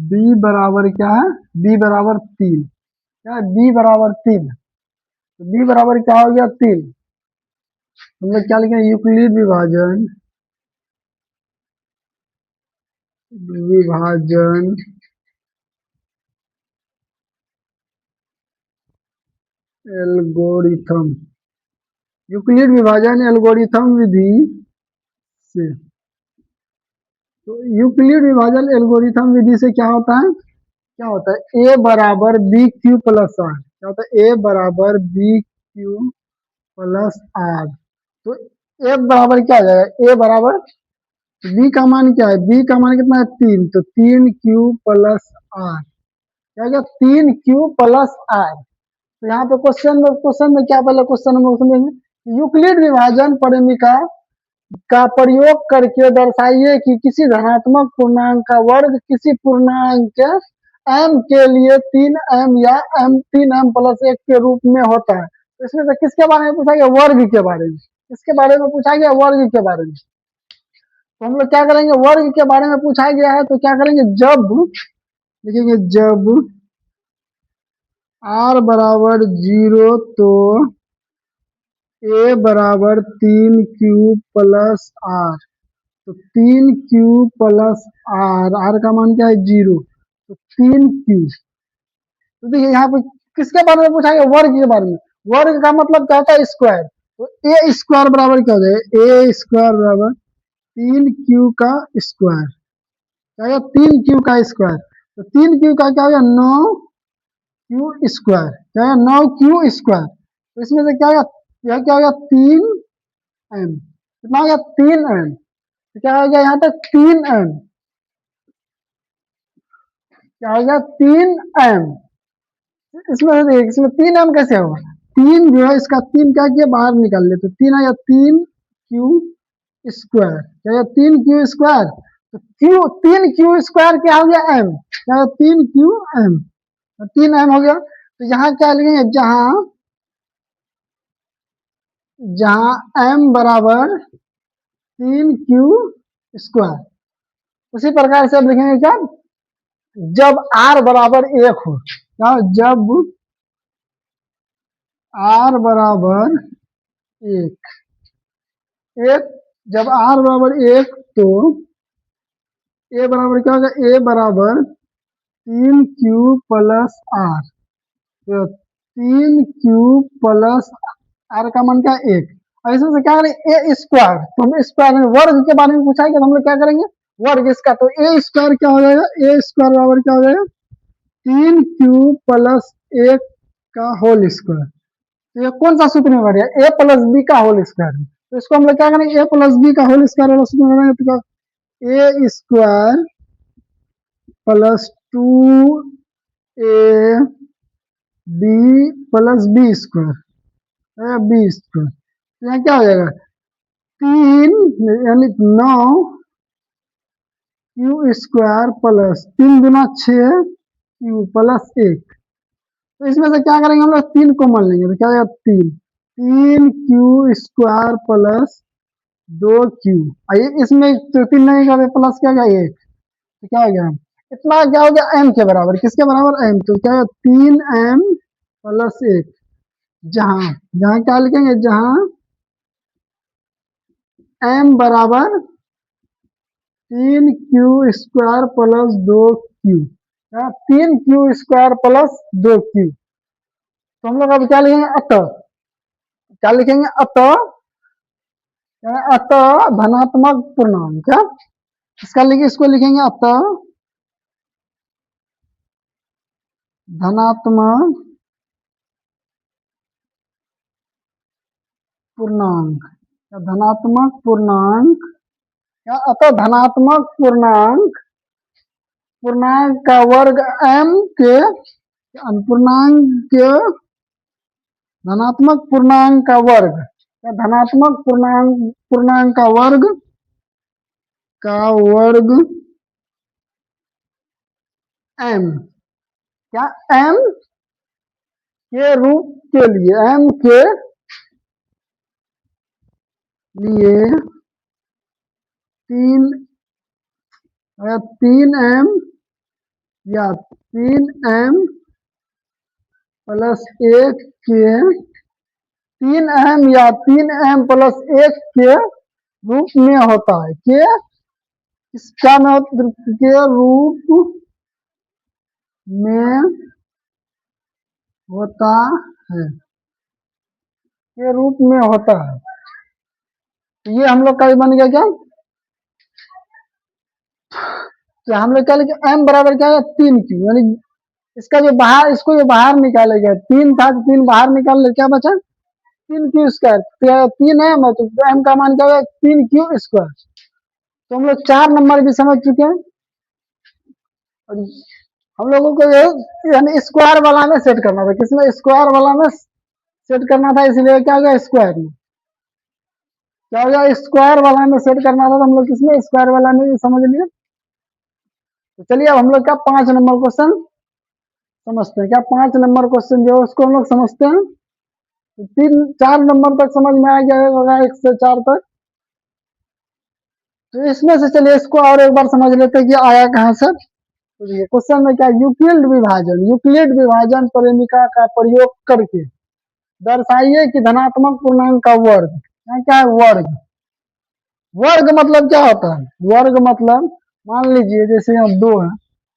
b बराबर क्या है? b बराबर 3। क्या? b बराबर 3। तो b बराबर क्या हो गया? 3। हम लोग क्या लिखेंगे? यूक्लिड विभाजन, विभाजन एल्गोरिथम, यूक्लिड विभाजन एल्गोरिथम विधि से तो यूक्लिड विभाजन एल्गोरिथम विधि से क्या होता है ए बराबर बी क्यू प्लस आर, क्या होता है ए बराबर बी क्यू प्लस आर। तो ए बराबर क्या आ जाएगा, ए बराबर बी का मान क्या है, बी का मान कितना है 3, तो 3 क्यू प्लस आर, क्या हो गया 3 क्यू प्लस आर। तो यहाँ पे क्वेश्चन में क्या, पहले क्वेश्चन नंबर समझेंगे, यूक्लिड विभाजन परिमिका का प्रयोग करके दर्शाइए कि किसी धनात्मक पूर्णांक का वर्ग किसी पूर्णांक m के लिए 3m या 3m प्लस 1 के रूप में होता है। तो इसमें से किसके बारे में पूछा गया, वर्ग के बारे में, किसके बारे में पूछा गया, वर्ग के बारे में। तो हम लोग क्या करेंगे, वर्ग के बारे में पूछा गया है तो क्या करेंगे, जब लिखेंगे जब r बराबर 0 तो a बराबर 3q प्लस आर, तो 3q प्लस आर का मान क्या है 0, तो 3q। तो देखिए यहाँ पे किसके बारे में पूछा गया, वर्ग के बारे में। वर्ग का मतलब क्या होता है, स्क्वायर। तो ए स्क्वायर बराबर क्या हो जाएगा, ए स्क्वायर बराबर 3q का स्क्वायर, क्या होगा 3q का स्क्वायर। तो 3q का क्या हो गया 9q स्क्वायर, क्या है 9q स्क्वायर। तो इसमें से क्या होगा, यह क्या हो गया 3m, कितना हो गया 3m। तो क्या हो गया यहाँ तक 3m, क्या हो गया 3m। इसमें से देख, इसमें 3m कैसे होगा, तीन जो है इसका तीन क्या किया बाहर निकाल ले, तो 3 आया 3q स्क्वायर, क्या है 3q स्क्वायर। तो क्यू 3q स्क्वायर क्या हो गया m, क्या है 3qm, 3m हो गया। तो यहाँ क्या लिखेंगे, जहां जहां m बराबर 3q स्क्वायर, उसी प्रकार से अब लिखेंगे क्या, जब r बराबर 1 हो, क्या जब r बराबर 1, एक जब r बराबर 1 तो a बराबर क्या होगा, a बराबर 3q प्लस आर, तो 3q प्लस आर का मान क्या है 1। और इसमें से क्या करेंगे ए स्क्वायर, तो हम स्क्वायर में वर्ग के बारे में पूछा है कि हम लोग क्या करेंगे, वर्ग इसका। तो ए स्क्वायर क्या हो जाएगा, ए स्क्वायर बराबर क्या हो जाएगा 3q प्लस 1 का होल स्क्वायर। तो ये कौन सा सूत्र में बढ़ गया, ए प्लस बी का होल स्क्वायर। तो इसको हम लोग क्या करेंगे, ए प्लस बी का होल स्क्वायर वाला सूत्र में बढ़ेंगे, तो a square plus 2ab plus b square, b square. तो यहाँ क्या हो जाएगा 3 यानी 9q स्क्वायर प्लस 3 दूना 6q प्लस 1। तो इसमें से क्या करेंगे हम लोग, 3 कॉमन लेंगे, तो क्या हो जाएगा 3q स्क्वायर प्लस 2q, आइए इसमें तो 3 नहीं कर प्लस क्या गया 1, तो क्या हो गया इतना, क्या हो गया m के बराबर, किसके बराबर m, तो क्या है 3m प्लस 1। जहां जहां क्या लिखेंगे, जहां m बराबर 3q square plus 2q, 3q square plus 2q। तो हम लोग अब क्या लिखेंगे, अतः क्या लिखेंगे, अतः धनात्मक पूर्णांक, क्या इसका लिखे, इसको लिखेंगे अतः धनात्मक पूर्णांक, धनात्मक पूर्णांक, या अतः धनात्मक पूर्णांक, पूर्णांक का वर्ग m के, पूर्णांक के धनात्मक पूर्णांक का वर्ग, या धनात्मक पूर्णांक का वर्ग m, क्या m के रूप के लिए, m के लिए 3m या 3m प्लस 1 के, 3m या 3m प्लस 1 के रूप में होता है, इसका के रूप में होता है, के रूप में होता है। तो ये हम लोग का बन गया क्या, तो हम लोग क्या लिखे m बराबर क्या है 3q, यानी इसका जो बाहर, इसको जो बाहर निकालेगा, 3 था तो 3 बाहर निकाल ले, क्या बचा 3q²। तो 3m है तो m का मान क्या होगा 3q²। तो हम लोग 4 नंबर भी समझ चुके हैं। और हम लोगों को ये यानी स्क्वायर वाला में सेट करना था, किसमें स्क्वायर वाला में सेट करना था, इसलिए क्या हो गया स्क्वायर में, क्या हो गया स्क्वायर वाला में सेट करना था, तो हम लोग किसमें स्क्वायर वाला में समझ लिए। तो चलिए अब हम लोग क्या 5 नंबर क्वेश्चन समझते हैं। क्या 5 नंबर क्वेश्चन जो है उसको हम लोग समझते हैं। तो 4 नंबर तक समझ में आ गया होगा, 1 से 4 तक। तो इसमें से चलिए इसको और एक बार समझ लेते हैं कि आया कहाँ से। तो ये क्वेश्चन में क्या यूक्लिड विभाजन परिमिका का प्रयोग करके दर्शाइए कि धनात्मक पूर्णांक का वर्ग, यहाँ क्या है वर्ग। वर्ग मतलब क्या होता है, वर्ग मतलब मान लीजिए जैसे यहाँ 2 है,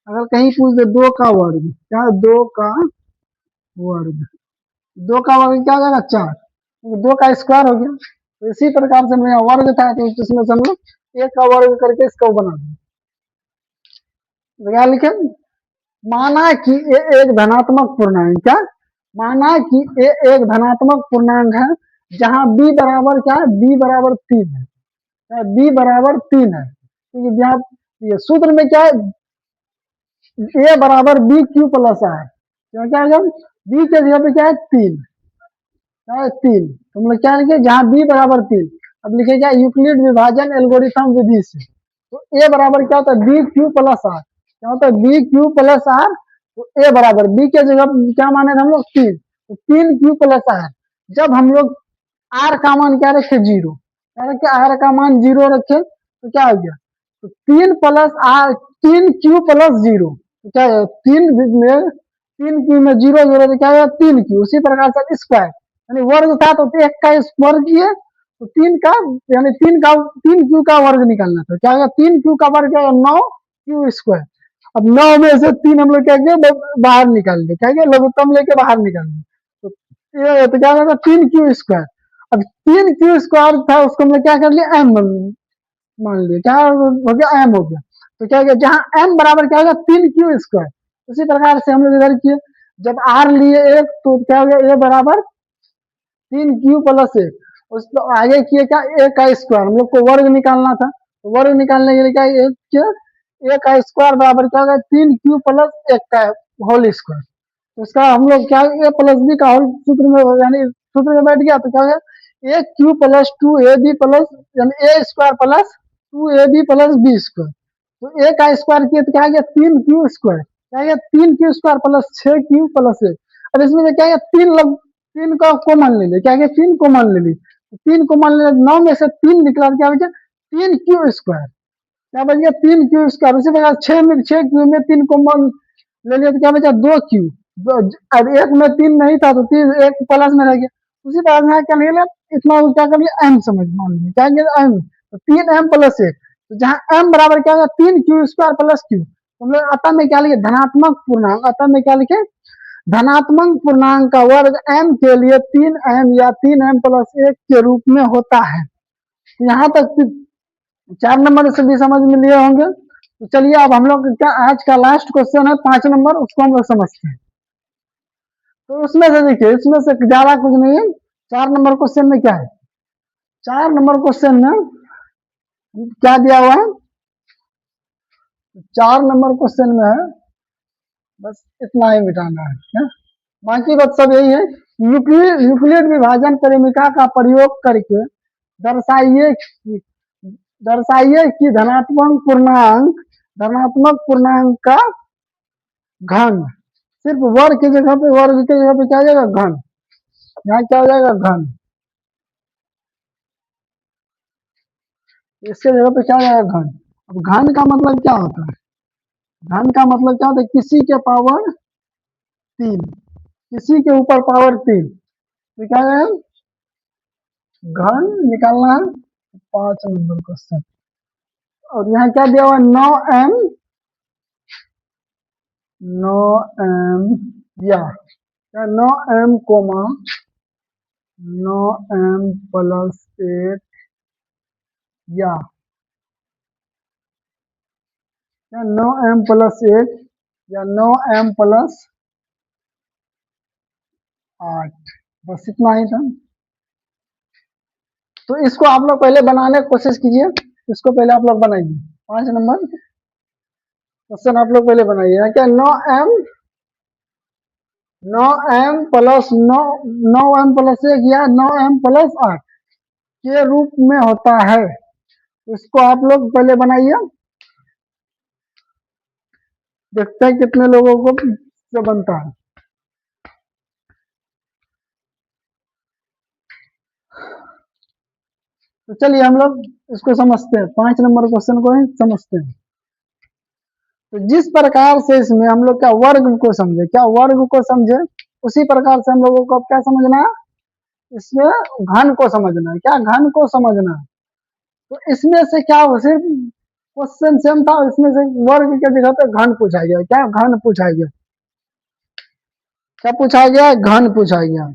अगर कहीं पूछ दे 2 का वर्ग, क्या है 2 का वर्ग, 2 का वर्ग क्या हो जाएगा 4, 2 का स्क्वायर हो गया। तो इसी प्रकार से मेरा वर्ग था तो इसमें से हम लोग 1 का वर्ग करके इसको बना दें। क्या लिखे, माना कि ए एक धनात्मक पूर्णांक, क्या माना कि ए एक धनात्मक पूर्णांक है जहां b बराबर क्या है, b बराबर 3 है, b बराबर 3 है, क्योंकि यहाँ ये सूत्र में क्या है a बराबर बी क्यू प्लस आर, क्या है b के जगह पे क्या है 3, क्या है 3, तो हम लोग क्या लिखे जहां b बराबर 3। अब लिखे क्या यूक्लिड विभाजन एल्गोरिथम विधि से, तो a बराबर क्या होता है बी क्यू प्लस आर, क्या होता है बी क्यू प्लस आर। तो a बराबर b के जगह क्या माने थे हम लोग 3, तो 3q प्लस आर। जब हम लोग r का मान क्या रखे 0, क्या रखे r का मान 0 रखे तो क्या हो गया, तो 3 प्लस आर 3q प्लस 0, तो क्या है 3 में 0 0 तो क्या होगा 3q। उसी प्रकार से स्क्वायर यानी वर्ग था तो 1 का वर्ग किए तो 3 का, यानी 3q का वर्ग निकालना था, क्या होगा 3q का वर्ग है 9q²। अब 9 में से 3 हम लोग क्या किए बाहर निकाल लिए, क्या किए लघुत्तम लेके बाहर निकाल लिए, तो ये तो क्या होगा 3q²। अब 3q² था उसको हम लोग क्या कर लिया m मान लिया, क्या हो गया m हो गया। तो क्या हो गया जहां m बराबर क्या होगा 3q²। उसी प्रकार से हम लोग इधर किए, जब r लिए 1 तो क्या हो गया a बराबर 3q प्लस 1, उस तो आगे किए क्या a का स्क्वायर, हम लोग को वर्ग निकालना था, तो वर्ग निकालने के लिए क्या a का स्क्वायर बराबर क्या होगा 3q प्लस 1 का होल स्क्वायर। तो इसका हम लोग क्या a प्लस बी का होल सूत्र में, यानी सूत्र में बैठ गया, तो क्या होगा a Q plus 2ab plus, यानी a square plus 2ab plus b²। तो a का स्क्वायर किए तो क्या आ गया 3q², क्या आ गया 3q² प्लस 6q प्लस 1। अब इसमें से क्या है 3 का कॉमन ले ले, क्या है 3 कॉमन ले ली, 3 कॉमन ले 9 में से 3 निकला क्या बचा 3q², क्या बच गया 3q²। उसी प्रकार 6 में 3 कॉमन ले लिया तो क्या बचा 2q। अब 1 में 3 नहीं था तो 3 1 प्लस में रह गया। उसी तरह से क्या निकला इतना क्या कर लिया m समझ मान लिया, क्या किया m, तो 3m प्लस 1, तो जहां m बराबर क्या होगा 3q² प्लस q। हम लोग अतः में क्या लिखे धनात्मक पूर्णांक, अतः में क्या लिखे धनात्मक पूर्णांक का वर्ग m के लिए 3m या 3m प्लस 1 के रूप में होता है। तो यहाँ तक 4 नंबर से भी समझ में लिए होंगे। तो चलिए अब हम लोग क्या आज का लास्ट क्वेश्चन है 5 नंबर, उसको हम लोग समझते हैं। तो उसमें से देखिए इसमें से ज्यादा कुछ नहीं है। 4 नंबर क्वेश्चन में क्या है, 4 नंबर क्वेश्चन में क्या दिया हुआ है, 4 नंबर क्वेश्चन में है बस इतना ही मिटाना है, बाकी बात सब यही है। यूक्लिड विभाजन परिमिका का प्रयोग करके दर्शाइए कि धनात्मक पूर्णांक का घन, सिर्फ वर्ग की जगह पे, वर्ग की जगह पे क्या आ जाएगा घन, यहाँ क्या हो जाएगा घन, इसके जगह पे क्या हो जाएगा घन। अब घन का मतलब क्या होता है, घन का मतलब क्या होता है किसी के पावर 3, किसी के ऊपर पावर 3, तो क्या है घन निकालना है। 5 नंबर क्वेश्चन, और यहाँ क्या दिया हुआ 9m, 9m या 9m कोमा 9m प्लस 1 या क्या 9m+1 या 9m+8, बस इतना ही था। तो इसको आप लोग पहले बनाने की कोशिश कीजिए, इसको पहले आप लोग बनाइए। 5 नंबर क्वेश्चन आप लोग पहले बनाइए। क्या 9m+1 या 9m+8 के रूप में होता है, इसको आप लोग पहले बनाइए, देखते हैं कितने लोगों को से बनता है। तो चलिए हम लोग इसको समझते हैं, 5 नंबर क्वेश्चन को ही समझते हैं। तो जिस प्रकार से इसमें हम लोग क्या वर्ग को समझे, क्या वर्ग को समझे, उसी प्रकार से हम लोगों को अब क्या समझना है, इसमें घन को समझना है। क्या घन को समझना है। तो इसमें से क्या हो, सिर्फ क्वेश्चन सेम था, इसमें से वर्ग के जगह पे घन पूछा गया। क्या घन पूछा गया, क्या पूछा गया, घन पूछा गया।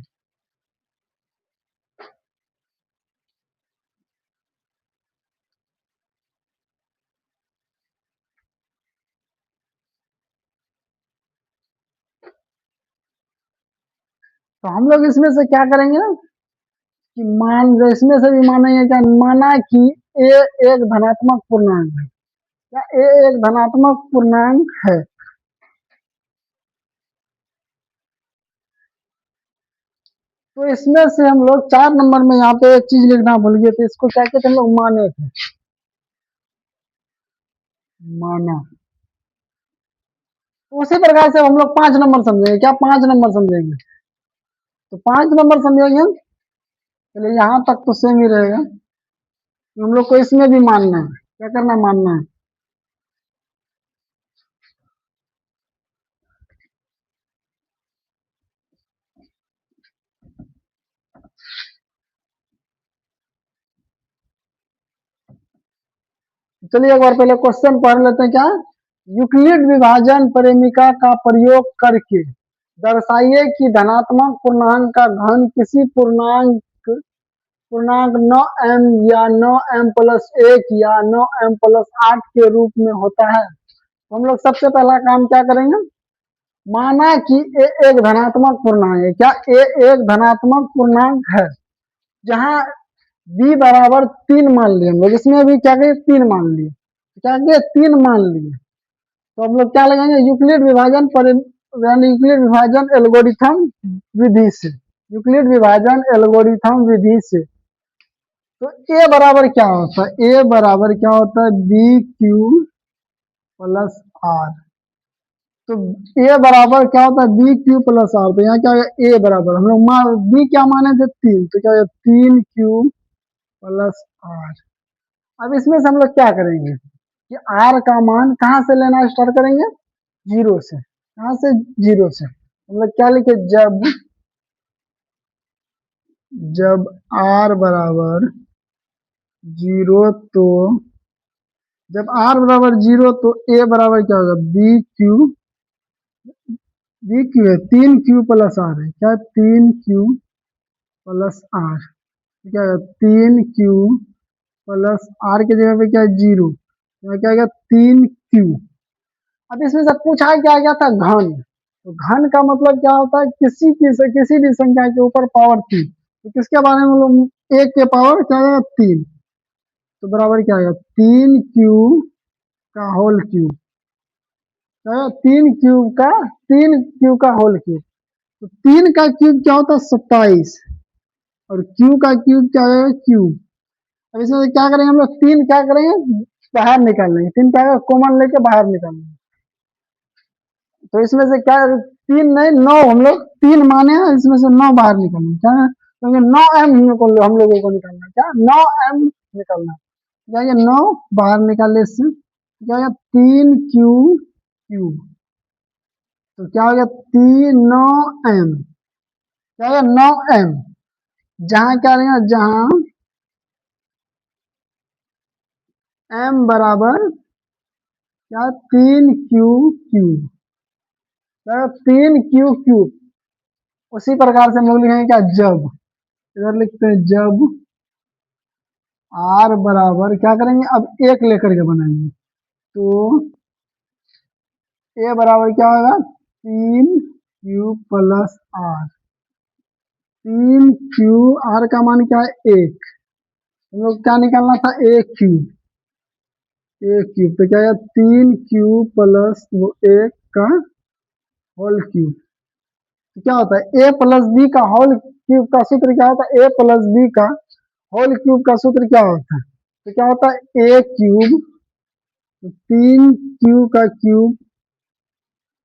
तो हम लोग इसमें से क्या करेंगे कि इसमें से भी मानेंगे, क्या माना कि ए एक धनात्मक पूर्णांक है। क्या ए एक धनात्मक पूर्णांक है। तो इसमें से हम लोग 4 नंबर में यहाँ पे एक चीज लिखना भूल गए थे, इसको क्या कहते हैं हम लोग, माने थे, माना। तो उसी प्रकार से हम लोग 5 नंबर समझेंगे। क्या 5 नंबर समझेंगे। तो 5 नंबर समझेंगे, चलिए यहाँ तक तो सेम ही रहेगा। हम लोग को इसमें भी मानना है, क्या करना है, मानना है। चलिए एक बार पहले क्वेश्चन पढ़ लेते हैं। क्या यूक्लिड विभाजन परिमिका का प्रयोग करके दर्शाइए कि धनात्मक पूर्णांक का घन किसी पूर्णांक 9m या 9m+1 या 9m+8 के रूप में होता है। तो हम लोग सबसे पहला काम क्या करेंगे, माना कि ए एक धनात्मक पूर्णांक है। क्या ए एक धनात्मक पूर्णांक है, जहां b बराबर 3 मान लिए हम लोग, इसमें भी क्या कहे 3 मान लिए, क्या कहे 3 मान लिए। तो हम लोग क्या लगाएंगे, यूक्लिड विभाजन पर, यानी यूक्लिड विभाजन एल्गोरिथम विधि से, यूक्लिड विभाजन एल्गोरिथम विधि से। तो ए बराबर क्या होता है, ए बराबर क्या होता है, BQ+R। तो ए बराबर क्या होता है, BQ+R। तो यहाँ क्या है, ए बराबर हम लोग बी क्या माने थे, 3, तो क्या है 3Q+R। अब इसमें से हम लोग क्या करेंगे कि R का मान कहाँ से लेना स्टार्ट करेंगे, 0 से। कहाँ से, 0 से। हम लोग क्या लिखे, जब R बराबर 0, तो जब R बराबर 0 तो ए बराबर क्या होगा, बी क्यू है, 3Q+R है। क्या 3Q+R, क्या है 3Q+R की जगह पे क्या है 0, क्या है 3Q। अब इसमें से पूछा क्या गया था, घन। तो घन का मतलब क्या होता है, किसी भी संख्या के ऊपर पावर 3। तो किसके बारे में लोग, एक के पावर क्या है 3, तो बराबर क्या आएगा 3Q का होल क्यूब। क्या है 3Q का होल क्यूब। तो 3 का क्यूब क्या होता है 27, और क्यू का क्यूब क्या है क्यूब। अब इसमें क्या करेंगे हम लोग, 3 क्या करेंगे, बाहर निकाल लेंगे, 3 क्या कॉमन लेके बाहर निकाल लेंगे। तो इसमें से क्या, 3 नहीं 9, हम लोग 3 माने हैं, इसमें से 9 बाहर निकालेंगे। क्या है, क्योंकि 9m हम लोगों को निकालना है। क्या 9m निकालना है। क्या ये 9 बाहर निकाल ले इससे, क्या है 3Q क्यूब। तो क्या हो गया 9m, क्या है 9m। जहां क्या रहेगा, जहां m बराबर क्या 3Q क्यूब, क्या 3Q क्यूब। उसी प्रकार से हम लोग लिखेंगे क्या, जब, इधर लिखते हैं जब R बराबर क्या करेंगे, अब एक लेकर के बनाएंगे। तो ए बराबर क्या होगा 3 Q plus R. 3 Q, R का मान क्या है 1, हम लोग क्या निकालना था ए क्यूब। ए क्यूब तो क्या है 3 क्यू प्लस वो 1 का होल क्यूब। तो क्या होता है ए प्लस बी का होल क्यूब का सूत्र क्या होता है, ए प्लस बी का होल क्यूब का सूत्र क्या होता है, तो क्या होता है ए क्यूब 3 क्यू का क्यूब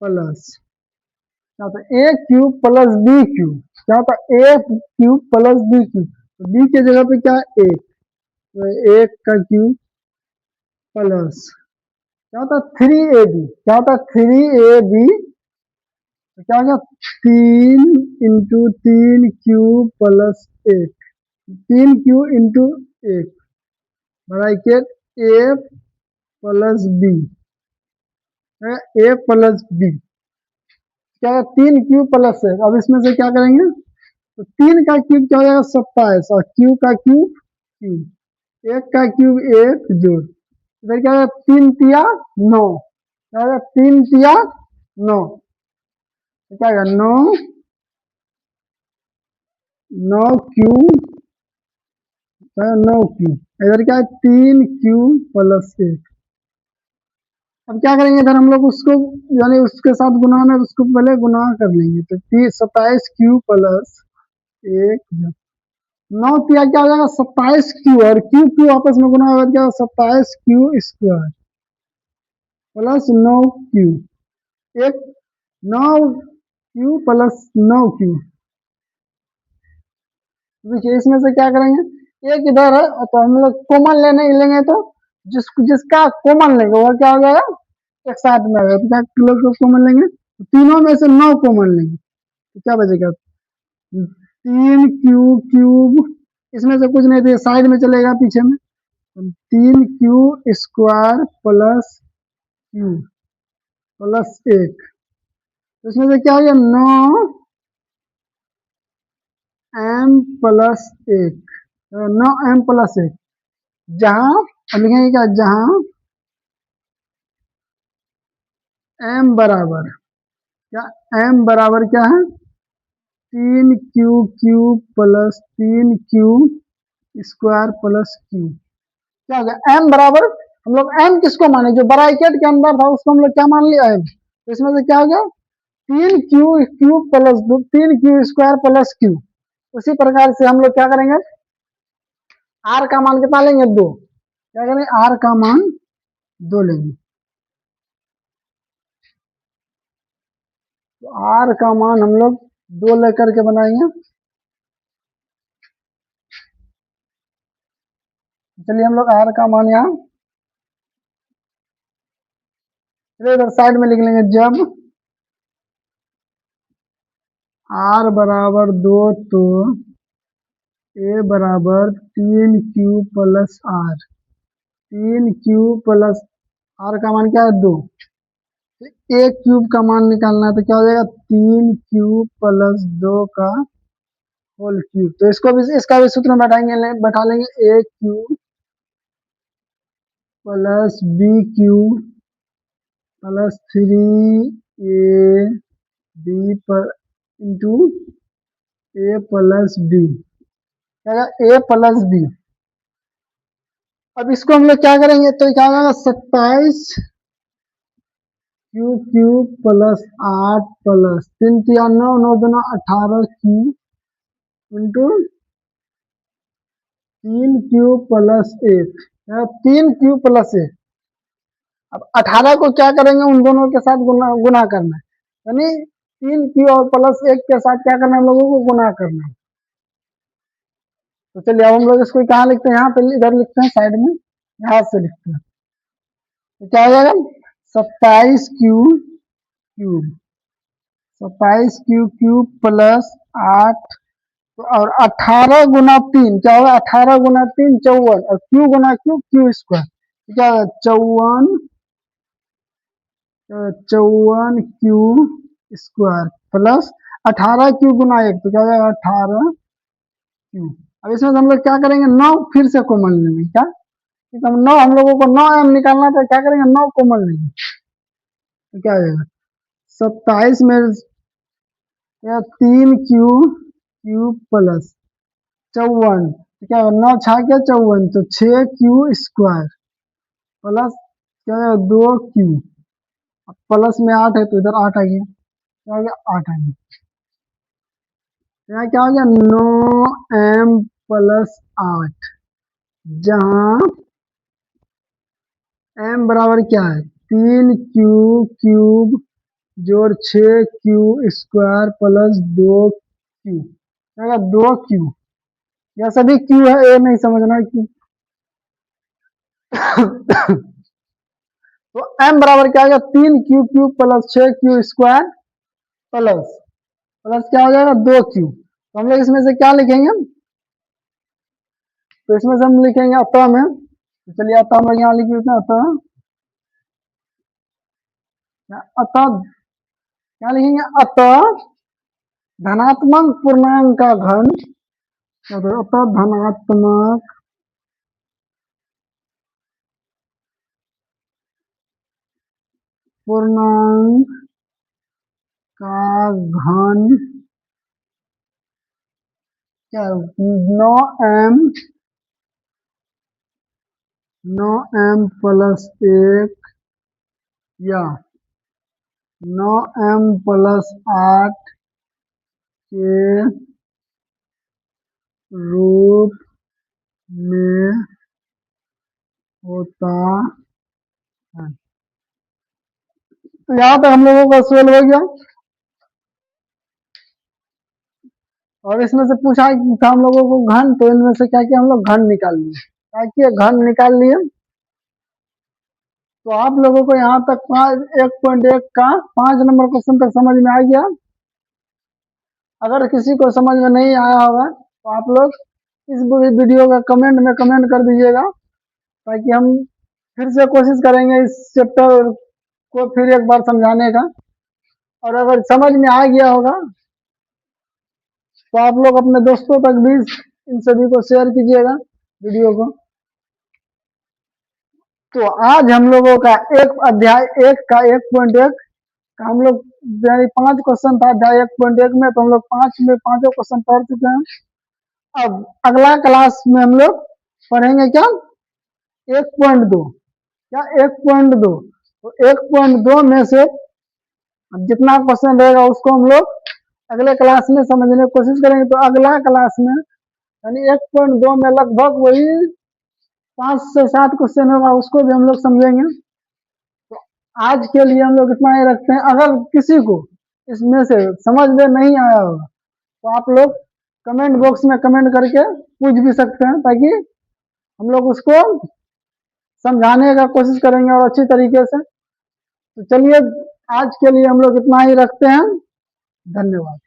प्लस क्या होता है ए क्यूब प्लस बी क्यूब। क्या होता है ए क्यूब प्लस बी क्यूब, तो बी के जगह पे क्या है 1, तो 1 का क्यूब प्लस क्या होता है 3ab। क्या होता है 3ab, तो क्या हो गया 3 × 3 Q plus 1, 3 Q × 1 bracket A plus b, a plus B क्या है 3 क्यू प्लस 1। अब इसमें से क्या करेंगे, तो 3 का क्यूब क्या हो जाएगा 27 और क्यू का क्यूब क्यूब, 1 का क्यूब 1 जोड़, इधर क्या है 3 × 3 = 9, क्या होगा 3 × 3 = 9, तो क्या होगा 9 क्यू, इधर क्या है 3 क्यू प्लस 1। अब क्या करेंगे इधर हम लोग उसको, यानी उसके साथ गुना में उसको पहले गुना कर लेंगे, तो 27 क्यू प्लस 1, 9 क्या हो जाएगा 27 क्यू, और क्यू क्यू आपस में गुना होगा क्या 27 क्यू² प्लस 9 क्यू, एक 9 क्यू प्लस 9 क्यू। देखिए इसमें से क्या करेंगे, एक इधर है तो हम लोग कॉमन लेंगे तो जिसका कॉमन लेंगे वो क्या हो जाएगा एक साथ में आएगा, तो क्या लोग कॉमन लेंगे, तो तीनों में से 9 कॉमन लेंगे, तो क्या बचेगा 3 क्यू क्यूब, इसमें से कुछ नहीं तो साइड में चलेगा पीछे में, 3 क्यू² प्लस क्यू प्लस 1, तो इसमें से क्या हो गया 9m+1, 9m+1, जहां लिखेंगे क्या, जहां m बराबर क्या, m बराबर क्या है 3 क्यू प्लस 3 क्यू² प्लस क्यू। क्या हो गया m बराबर, हम लोग m किसको माने, जो ब्रैकेट के अंदर था उसको हम लोग क्या मान लिया है, तो इसमें से क्या हो गया 3 क्यू प्लस क्यू। उसी प्रकार से हम लोग क्या करेंगे, आर का मान कितना लेंगे 2, क्या करेंगे आर का मान 2 लेंगे, तो आर का मान हम लोग 2 लेकर के बनाएंगे। चलिए हम लोग आर का मान यहाँ इधर साइड में लिख लेंगे, जब आर बराबर 2 तो ए बराबर 3 Q plus R, 3 Q plus R का मान क्या है 2, एक क्यूब का मान निकालना है, तो क्या हो जाएगा 3 क्यू प्लस 2 का होल क्यूब। तो इसको भी, इसका भी सूत्र बैठा लेंगे a cube plus b cube plus 3ab पर into a plus b, a plus b. अब इसको हम लोग क्या करेंगे, तो क्या होगा 27 Q plus 8 plus 3 × 3 = 9, 9 × 2 = 18 Q into 3 Q plus 1, 3 Q plus 1। अब 18 को क्या करेंगे, उन दोनों के साथ गुना करना है, यानी 3 क्यू और +1 के साथ क्या करना है हम लोगों को गुना करना है। तो चलिए अब हम लोग इसको कहाँ लिखते हैं, यहाँ पे इधर लिखते हैं साइड में, यहाँ से लिखते हैं, तो क्या हो जाएगा 27 क्यू प्लस 8 और 18 × 3 क्या होगा, 18 × 3 = 54 और क्यू गुना क्यू² क्या होगा 54 क्यू² प्लस 18 क्यू गुना 1, तो क्या हो जाएगा 18 क्यू। अब इसमें से हम लोग क्या करेंगे 9 फिर से कॉमन लेंगे, क्या, क्योंकि हम 9 हम लोगों को 9m निकालना था, क्या करेंगे 9 कॉमन लेंगे, तो क्या आ जाएगा 27 में 3 क्यू प्लस 54, तो क्या 9 6 क्या 54, तो 6 क्यू स्क्वायर प्लस क्या 2 क्यू, प्लस में 8 है तो इधर 8 आ गया, क्या आ गया 8 आ गया। यहाँ क्या हो गया 9m+8, जहाँ m बराबर क्या है 3 क्यू जोड़ 6 Q square plus 2 Q, 2 Q, यह सभी क्यू है, ये नहीं समझना क्यू। तो m बराबर क्या आ गया 3 Q plus 6 Q square plus plus क्या हो जाएगा 2 क्यू, तो हम लोग इसमें से क्या लिखेंगे, तो इसमें से हम लिखेंगे अतः में, तो चलिए अतः हम लोग यहाँ लिख देते हैं अतः क्या लिखेंगे अतः धनात्मक पूर्णांक का घन, अतः धनात्मक पूर्णांक का घन क्या 9m+1 या 9m+8 के रूप में होता है। तो यहाँ पे हम लोगों का सोल्व हो गया, और इसमें से पूछा था हम लोगों को घन, तो इनमें से क्या किया हम लोग घन निकाल लिए, क्या किया घन निकाल लिए। तो आप लोगों को यहाँ तक 1.1 का 5 नंबर क्वेश्चन तक समझ में आ गया। अगर किसी को समझ में नहीं आया होगा तो आप लोग इस वीडियो का कमेंट में कमेंट कर दीजिएगा, ताकि हम फिर से कोशिश करेंगे इस चैप्टर को फिर एक बार समझाने का। और अगर समझ में आ गया होगा तो आप लोग अपने दोस्तों तक भी इन सभी को शेयर कीजिएगा वीडियो को। तो आज हम लोगों का एक अध्याय 1 का 1.1 का हम लोग 5 क्वेश्चन था अध्याय 1.1 में, तो हम लोग 5 में 5 क्वेश्चन पढ़ चुके हैं। अब अगला क्लास में हम लोग पढ़ेंगे क्या 1.2, क्या 1.2, तो 1.2 में से जितना क्वेश्चन रहेगा उसको हम लोग अगले क्लास में समझने की कोशिश करेंगे। तो अगला क्लास में यानी 1.2 में लगभग वही 5 से 7 क्वेश्चन होगा, उसको भी हम लोग समझेंगे। तो आज के लिए हम लोग इतना ही रखते हैं। अगर किसी को इसमें से समझ में नहीं आया होगा तो आप लोग कमेंट बॉक्स में कमेंट करके पूछ भी सकते हैं, ताकि हम लोग उसको समझाने का कोशिश करेंगे और अच्छी तरीके से। तो चलिए आज के लिए हम लोग इतना ही रखते हैं, धन्यवाद।